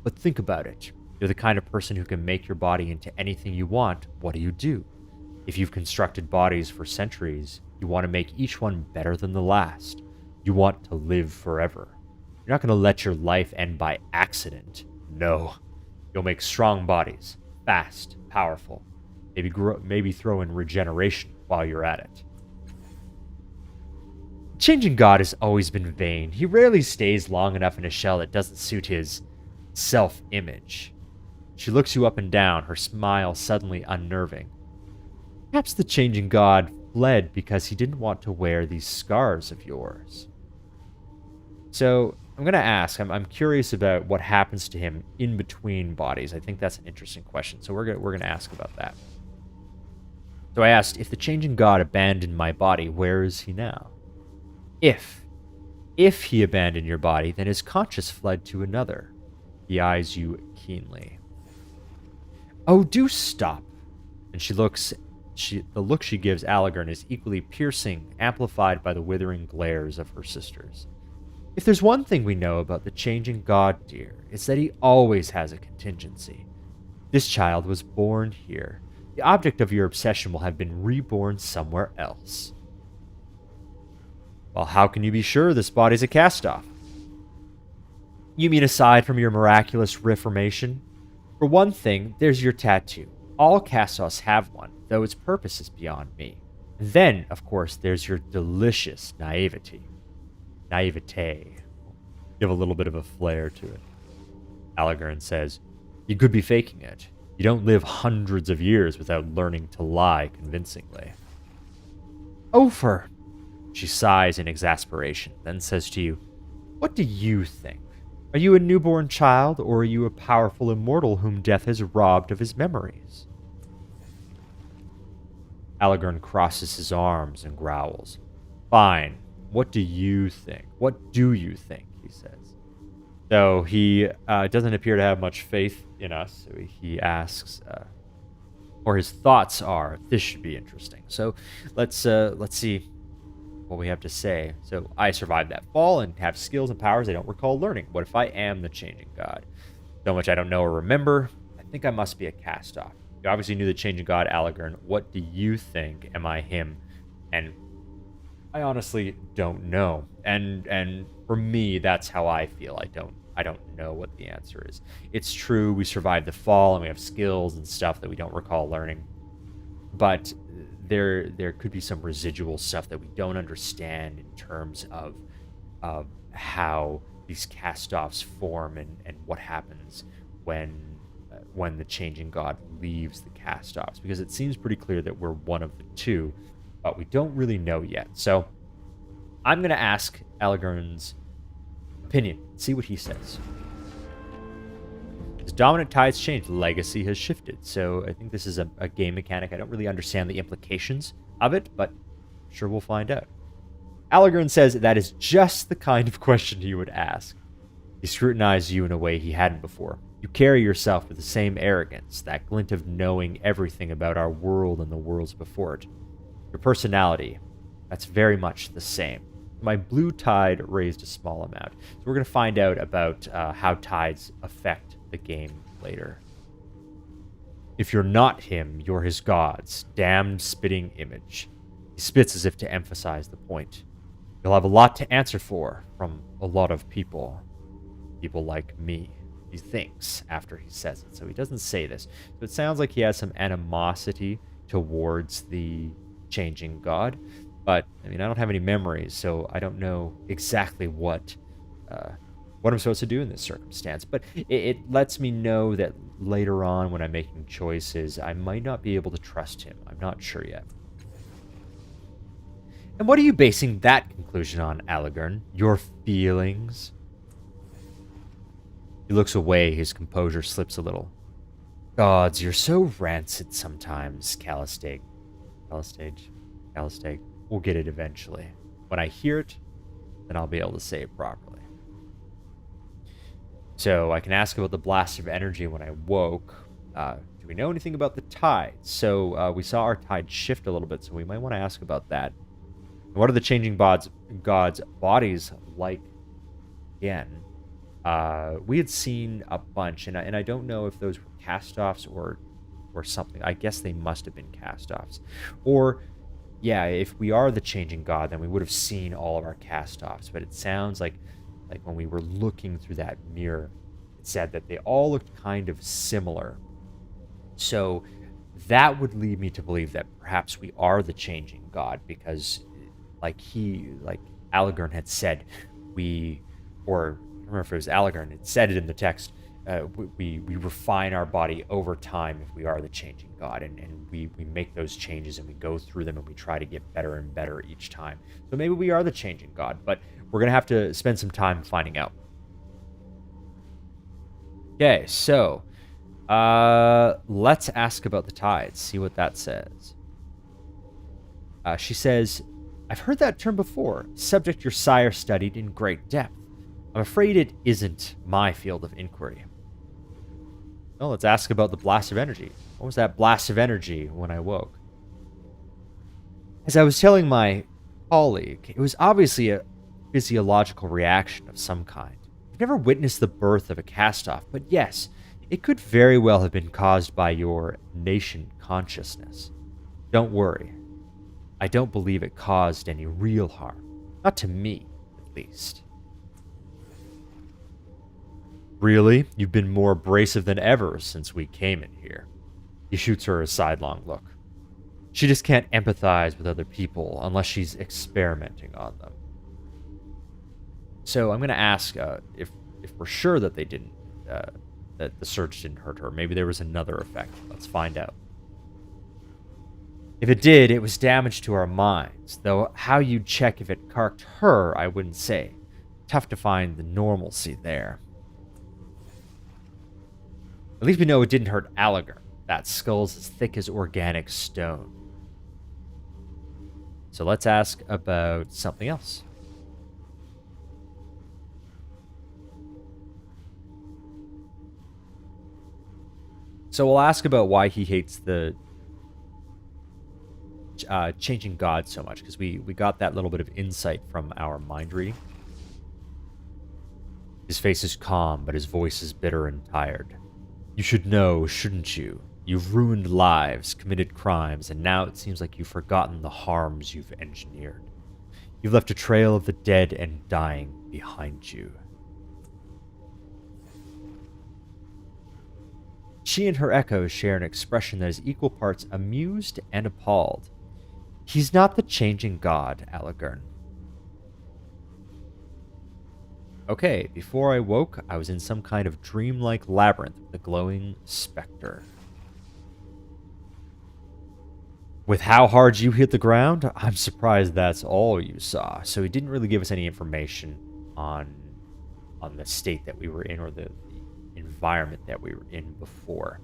But think about it. You're the kind of person who can make your body into anything you want. What do? If you've constructed bodies for centuries, you want to make each one better than the last. You want to live forever. You're not going to let your life end by accident. No. You'll make strong bodies, fast, powerful. Maybe throw in regeneration while you're at it. Changing God has always been vain. He rarely stays long enough in a shell that doesn't suit his self-image. She looks you up and down, her smile suddenly unnerving. Perhaps the changing god fled because he didn't want to wear these scars of yours. So I'm going to ask, I'm curious about what happens to him in between bodies. I think that's an interesting question. So we're going to ask about that. So I asked, if the changing god abandoned my body, where is he now? If he abandoned your body, then his conscience fled to another. He eyes you keenly. Oh, do stop. And the look she gives Allegern is equally piercing, amplified by the withering glares of her sisters. If there's one thing we know about the changing god, dear, it's that he always has a contingency. This child was born here. The object of your obsession will have been reborn somewhere else. Well, how can you be sure this body's a cast-off? You mean aside from your miraculous reformation? For one thing, there's your tattoo. All cast-offs have one, though its purpose is beyond me. And then, of course, there's your delicious naivete. Give a little bit of a flair to it. Allegern says, you could be faking it. You don't live hundreds of years without learning to lie convincingly. Ofer! She sighs in exasperation, then says to you, what do you think? Are you a newborn child, or are you a powerful immortal whom death has robbed of his memories? Allegern crosses his arms and growls. Fine. What do you think? What do you think? He says. So he doesn't appear to have much faith in us. So he asks, or his thoughts are, this should be interesting. So let's see what we have to say. So I survived that fall and have skills and powers I don't recall learning. What if I am the changing god? So much I don't know or remember. I think I must be a cast-off. You obviously knew the changing god, Allegern. What do you think? Am I him? And I honestly don't know. And for me, that's how I feel. I don't know what the answer is. It's true, we survived the fall and we have skills and stuff that we don't recall learning. But there could be some residual stuff that we don't understand in terms of how these cast-offs form and what happens when the changing god leaves the cast-offs. Because it seems pretty clear that we're one of the two, but we don't really know yet. So I'm going to ask Allegern's opinion, see what he says. As dominant tides change, legacy has shifted. So I think this is a game mechanic. I don't really understand the implications of it, but I'm sure we'll find out. Allegern says that is just the kind of question he would ask. He scrutinized you in a way he hadn't before. You carry yourself with the same arrogance, that glint of knowing everything about our world and the worlds before it. Your personality, that's very much the same. My blue tide raised a small amount. So we're going to find out about how tides affect the game later. If you're not him, you're his god's damned spitting image. He spits as if to emphasize the point. You'll have a lot to answer for from a lot of people. People like me. He thinks after he says it. So he doesn't say this. So it sounds like he has some animosity towards the changing god. But, I mean, I don't have any memories, so I don't know exactly what I'm supposed to do in this circumstance. But it lets me know that later on when I'm making choices, I might not be able to trust him. I'm not sure yet. And what are you basing that conclusion on, Allegern? Your feelings? He looks away, his composure slips a little. Gods, you're so rancid sometimes, Calistage. We'll get it eventually. When I hear it, then I'll be able to say it properly. So I can ask about the blast of energy when I woke. Do we know anything about the tides? So we saw our tide shift a little bit, so we might want to ask about that. And what are the changing gods' bodies like again? We had seen a bunch, and I don't know if those were cast-offs or something. I guess they must have been cast-offs. Or, yeah, if we are the changing god, then we would have seen all of our cast-offs. But it sounds like when we were looking through that mirror, it said that they all looked kind of similar. So that would lead me to believe that perhaps we are the changing god, because like Allegern had said, or I don't remember if it was Allegern, it said it in the text, we refine our body over time if we are the changing god, and we make those changes and we go through them and we try to get better and better each time. So maybe we are the changing god, but we're going to have to spend some time finding out. Okay, so let's ask about the tides, see what that says. She says, I've heard that term before, subject your sire studied in great depth. I'm afraid it isn't my field of inquiry. Well, let's ask about the blast of energy. What was that blast of energy when I woke? As I was telling my colleague, it was obviously a physiological reaction of some kind. I've never witnessed the birth of a cast-off, but yes, it could very well have been caused by your nation consciousness. Don't worry. I don't believe it caused any real harm. Not to me, at least. Really? You've been more abrasive than ever since we came in here. He shoots her a sidelong look. She just can't empathize with other people unless she's experimenting on them. So I'm going to ask if we're sure that they didn't, that the surge didn't hurt her. Maybe there was another effect. Let's find out. If it did, it was damage to our minds, though how you'd check if it carked her, I wouldn't say. Tough to find the normalcy there. At least we know it didn't hurt Allegor. That skull's as thick as organic stone. So let's ask about something else. So we'll ask about why he hates the changing God so much, because we got that little bit of insight from our mind reading. His face is calm, but his voice is bitter and tired. You should know, shouldn't you? You've ruined lives, committed crimes, and now it seems like you've forgotten the harms you've engineered. You've left a trail of the dead and dying behind you. She and her echoes share an expression that is equal parts amused and appalled. He's not the changing god, Allegor. Okay, before I woke, I was in some kind of dreamlike labyrinth with a glowing specter. With how hard you hit the ground, I'm surprised that's all you saw. So he didn't really give us any information on the state that we were in or the environment that we were in before.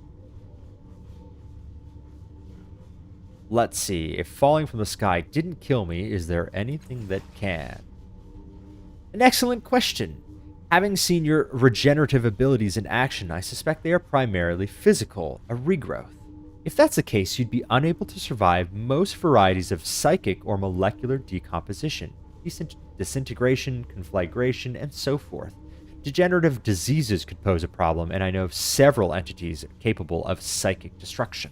Let's see, if falling from the sky didn't kill me, is there anything that can? An excellent question. Having seen your regenerative abilities in action, I suspect they are primarily physical, a regrowth. If that's the case, you'd be unable to survive most varieties of psychic or molecular decomposition, disintegration, conflagration, and so forth. Degenerative diseases could pose a problem, and I know of several entities capable of psychic destruction.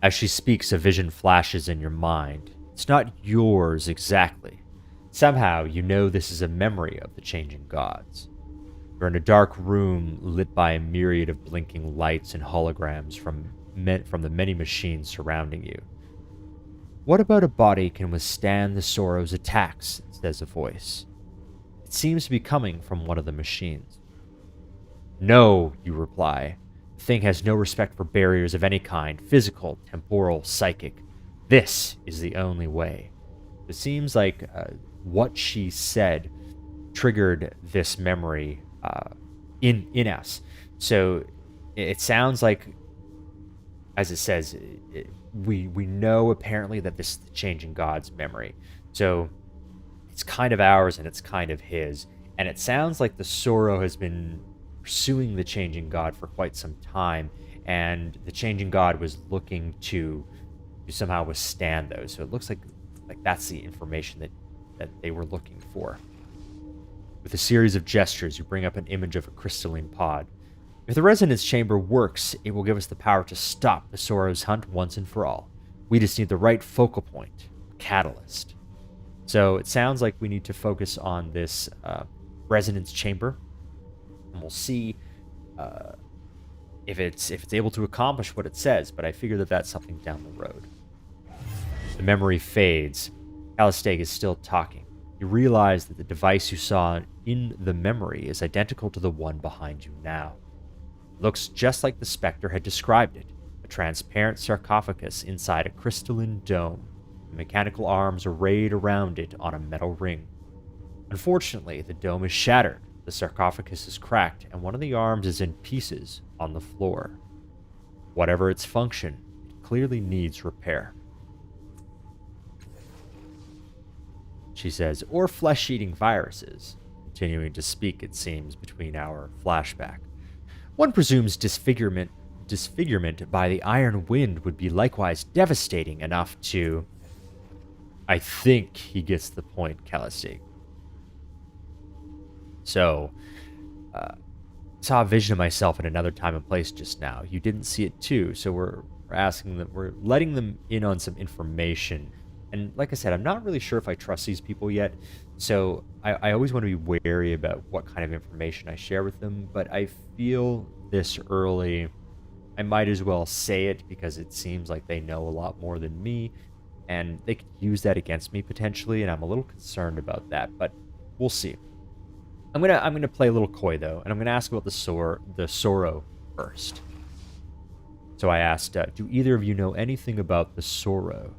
As she speaks, a vision flashes in your mind. It's not yours exactly. Somehow, you know this is a memory of the changing gods. You're in a dark room lit by a myriad of blinking lights and holograms from the many machines surrounding you. What about a body can withstand the sorrow's attacks? Says a voice. It seems to be coming from one of the machines. No, you reply. The thing has no respect for barriers of any kind, physical, temporal, psychic. This is the only way. It seems like what she said triggered this memory in us. So it sounds like, as it says, we know apparently that this is the changing god's memory. So it's kind of ours and it's kind of his. And it sounds like the sorrow has been pursuing the changing god for quite some time, and the changing god was looking to somehow withstand those. So it looks like that's the information that they were looking for. With a series of gestures, you bring up an image of a crystalline pod. If the resonance chamber works, it will give us the power to stop the sorrow's hunt once and for all. We just need the right focal point, catalyst. So it sounds like we need to focus on this resonance chamber, and we'll see if it's able to accomplish what it says. But I figure that that's something down the road. The memory fades. Callisteg is still talking. You realize that the device you saw in the memory is identical to the one behind you now. It looks just like the Spectre had described it, a transparent sarcophagus inside a crystalline dome, the mechanical arms arrayed around it on a metal ring. Unfortunately, the dome is shattered, the sarcophagus is cracked, and one of the arms is in pieces on the floor. Whatever its function, it clearly needs repair. She says, or flesh-eating viruses, continuing to speak, it seems, between our flashback. One presumes disfigurement by the iron wind would be likewise devastating enough to... I think he gets the point, Calisig. So, saw a vision of myself in another time and place just now. You didn't see it too, so we're asking them, we're letting them in on some information. And like I said, I'm not really sure if I trust these people yet, so I always want to be wary about what kind of information I share with them, but I feel this early, I might as well say it because it seems like they know a lot more than me, and they could use that against me potentially, and I'm a little concerned about that, but we'll see. I'm gonna play a little coy though, and I'm gonna ask about the sorrow first. So I asked, do either of you know anything about the sorrow?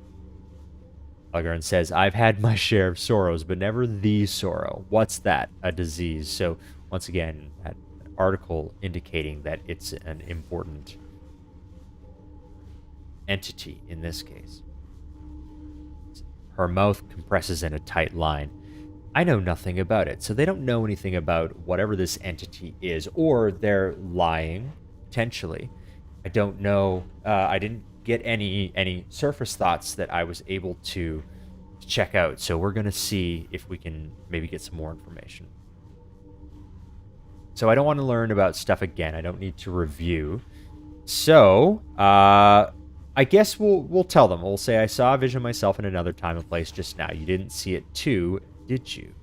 Algern says, I've had my share of sorrows, but never the sorrow. What's that? A disease. So once again, an article indicating that it's an important entity in this case. Her mouth compresses in a tight line. I know nothing about it, so they don't know anything about whatever this entity is, or they're lying, potentially. I don't know, I didn't get any surface thoughts that I was able to check out, so we're going to see if we can maybe get some more information. So I don't want to learn about stuff again, I don't need to review. So, I guess we'll tell them. We'll say, I saw a vision of myself in another time and place just now. You didn't see it too, did you?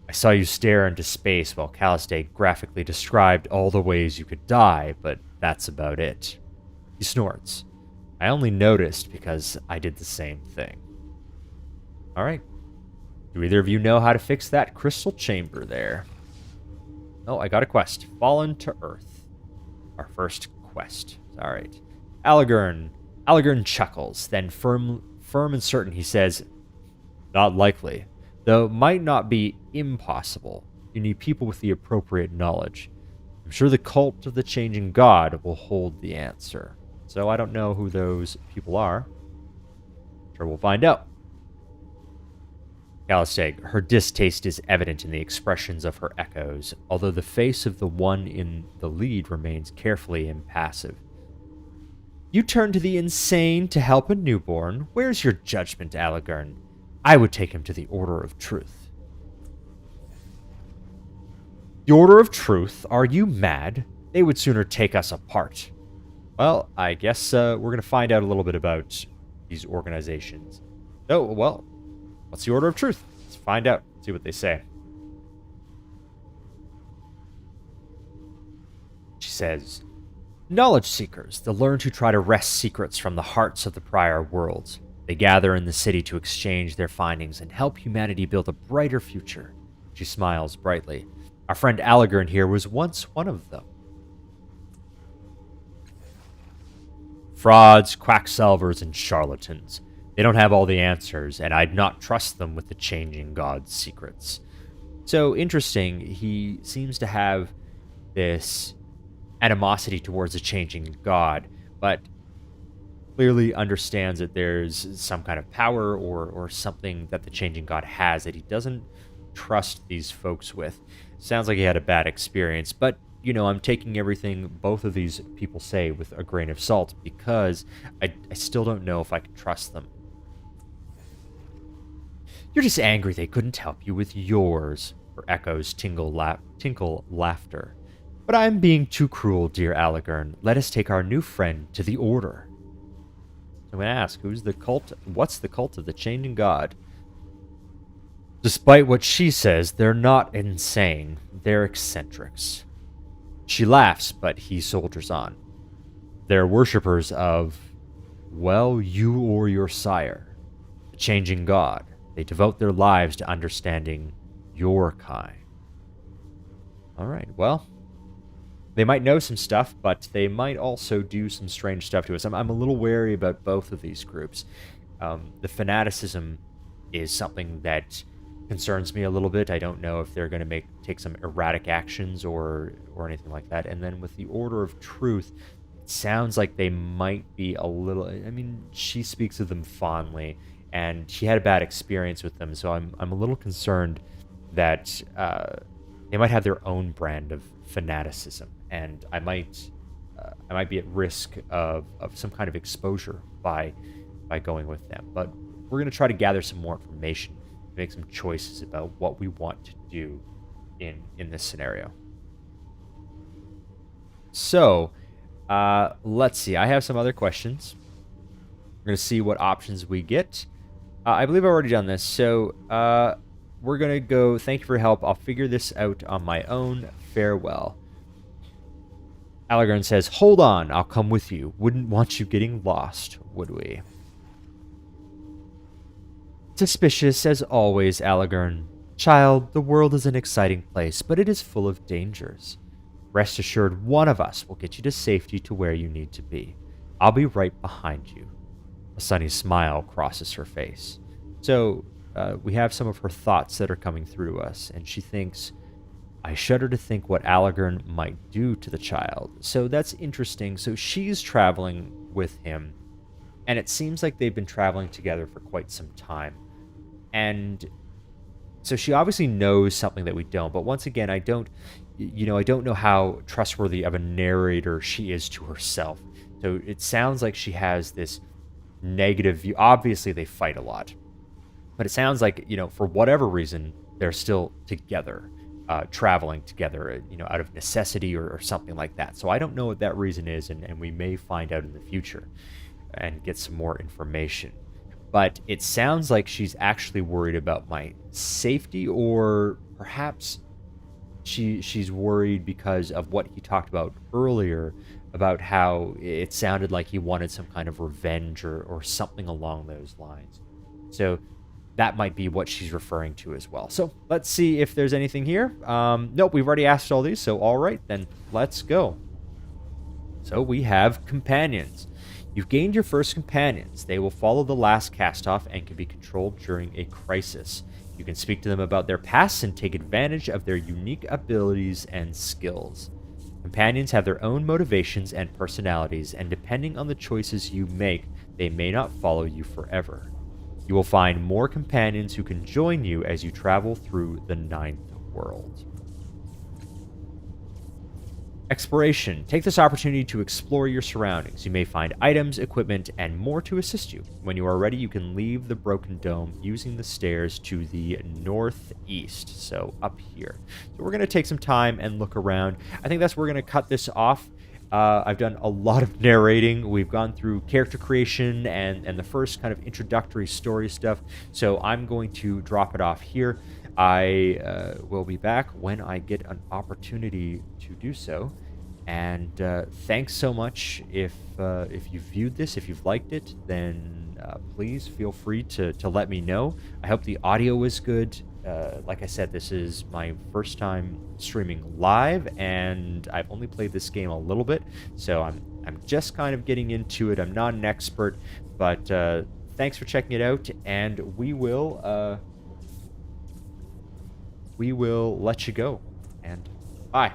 I saw you stare into space while Calistae graphically described all the ways you could die, but that's about it. He snorts. I only noticed because I did the same thing. Alright. Do either of you know how to fix that crystal chamber there? Oh, I got a quest. Fallen to Earth. Our first quest. Alright. Algern chuckles, then firm and certain he says, not likely, though might not be impossible. You need people with the appropriate knowledge. I'm sure the cult of the changing god will hold the answer. So I don't know who those people are. Sure we'll find out. Calistae, her distaste is evident in the expressions of her echoes, although the face of the one in the lead remains carefully impassive. You turn to the insane to help a newborn? Where's your judgment, Algern? I would take him to the Order of Truth. The Order of Truth? Are you mad? They would sooner take us apart. Well, I guess we're going to find out a little bit about these organizations. Oh, well, what's the Order of Truth? Let's find out, see what they say. She says, knowledge seekers, the learned who try to wrest secrets from the hearts of the prior worlds. They gather in the city to exchange their findings and help humanity build a brighter future. She smiles brightly. Our friend Algern here was once one of them. Frauds, quacksalvers, and charlatans. They don't have all the answers, and I'd not trust them with the changing god's secrets. So, interesting, he seems to have this animosity towards the changing god, but clearly understands that there's some kind of power or something that the changing god has that he doesn't trust these folks with. Sounds like he had a bad experience, but, you know, I'm taking everything both of these people say with a grain of salt because I still don't know if I can trust them. You're just angry they couldn't help you with yours, her echoes tinkle laughter. But I'm being too cruel, dear Algern. Let us take our new friend to the Order. I'm going to ask, who's the cult? What's the cult of the changing god? Despite what she says, they're not insane. They're eccentrics. She laughs, but he soldiers on. They're worshippers of, well, you or your sire, the changing god. They devote their lives to understanding your kind. All right, well, they might know some stuff, but they might also do some strange stuff to us. I'm a little wary about both of these groups. The fanaticism is something that concerns me a little bit. I don't know if they're going to take some erratic actions or anything like that. And then with the Order of Truth, it sounds like they might be a little... I mean, she speaks of them fondly, and she had a bad experience with them, so I'm a little concerned that they might have their own brand of fanaticism, and I might be at risk of some kind of exposure by going with them. But we're going to try to gather some more information to make some choices about what we want to do in this scenario. So, let's see. I have some other questions. We're going to see what options we get. I believe I've already done this, so we're going to go, thank you for your help. I'll figure this out on my own. Farewell. Alagern says, hold on, I'll come with you. Wouldn't want you getting lost, would we? Suspicious as always, Alagern. Child, the world is an exciting place, but it is full of dangers. Rest assured, one of us will get you to safety to where you need to be. I'll be right behind you. A sunny smile crosses her face. So, we have some of her thoughts that are coming through to us, and she thinks, I shudder to think what Alagern might do to the child. So that's interesting. So she's traveling with him, and it seems like they've been traveling together for quite some time. And so she obviously knows something that we don't. But once again, I don't know how trustworthy of a narrator she is to herself. So it sounds like she has this negative view. Obviously, they fight a lot. But it sounds like, for whatever reason, they're still together. Traveling together, out of necessity or something like that. So I don't know what that reason is, and we may find out in the future and get some more information. But it sounds like she's actually worried about my safety, or perhaps she's worried because of what he talked about earlier, about how it sounded like he wanted some kind of revenge or something along those lines. So that might be what she's referring to as well. So let's see if there's anything here. Nope, we've already asked all these, so all right, then let's go. So we have companions. You've gained your first companions. They will follow the last cast-off and can be controlled during a crisis. You can speak to them about their pasts and take advantage of their unique abilities and skills. Companions have their own motivations and personalities, and depending on the choices you make, they may not follow you forever. You will find more companions who can join you as you travel through the Ninth World. Exploration. Take this opportunity to explore your surroundings. You may find items, equipment, and more to assist you. When you are ready, you can leave the Broken Dome using the stairs to the northeast, so up here. So we're going to take some time and look around. I think that's where we're going to cut this off. I've done a lot of narrating. We've gone through character creation and the first kind of introductory story stuff. So I'm going to drop it off here. I will be back when I get an opportunity to do so. And thanks so much. If you've viewed this, if you've liked it, then please feel free to let me know. I hope the audio is good. Like I said, this is my first time streaming live, and I've only played this game a little bit, so I'm just kind of getting into it. I'm not an expert, but thanks for checking it out, and we will let you go, and bye.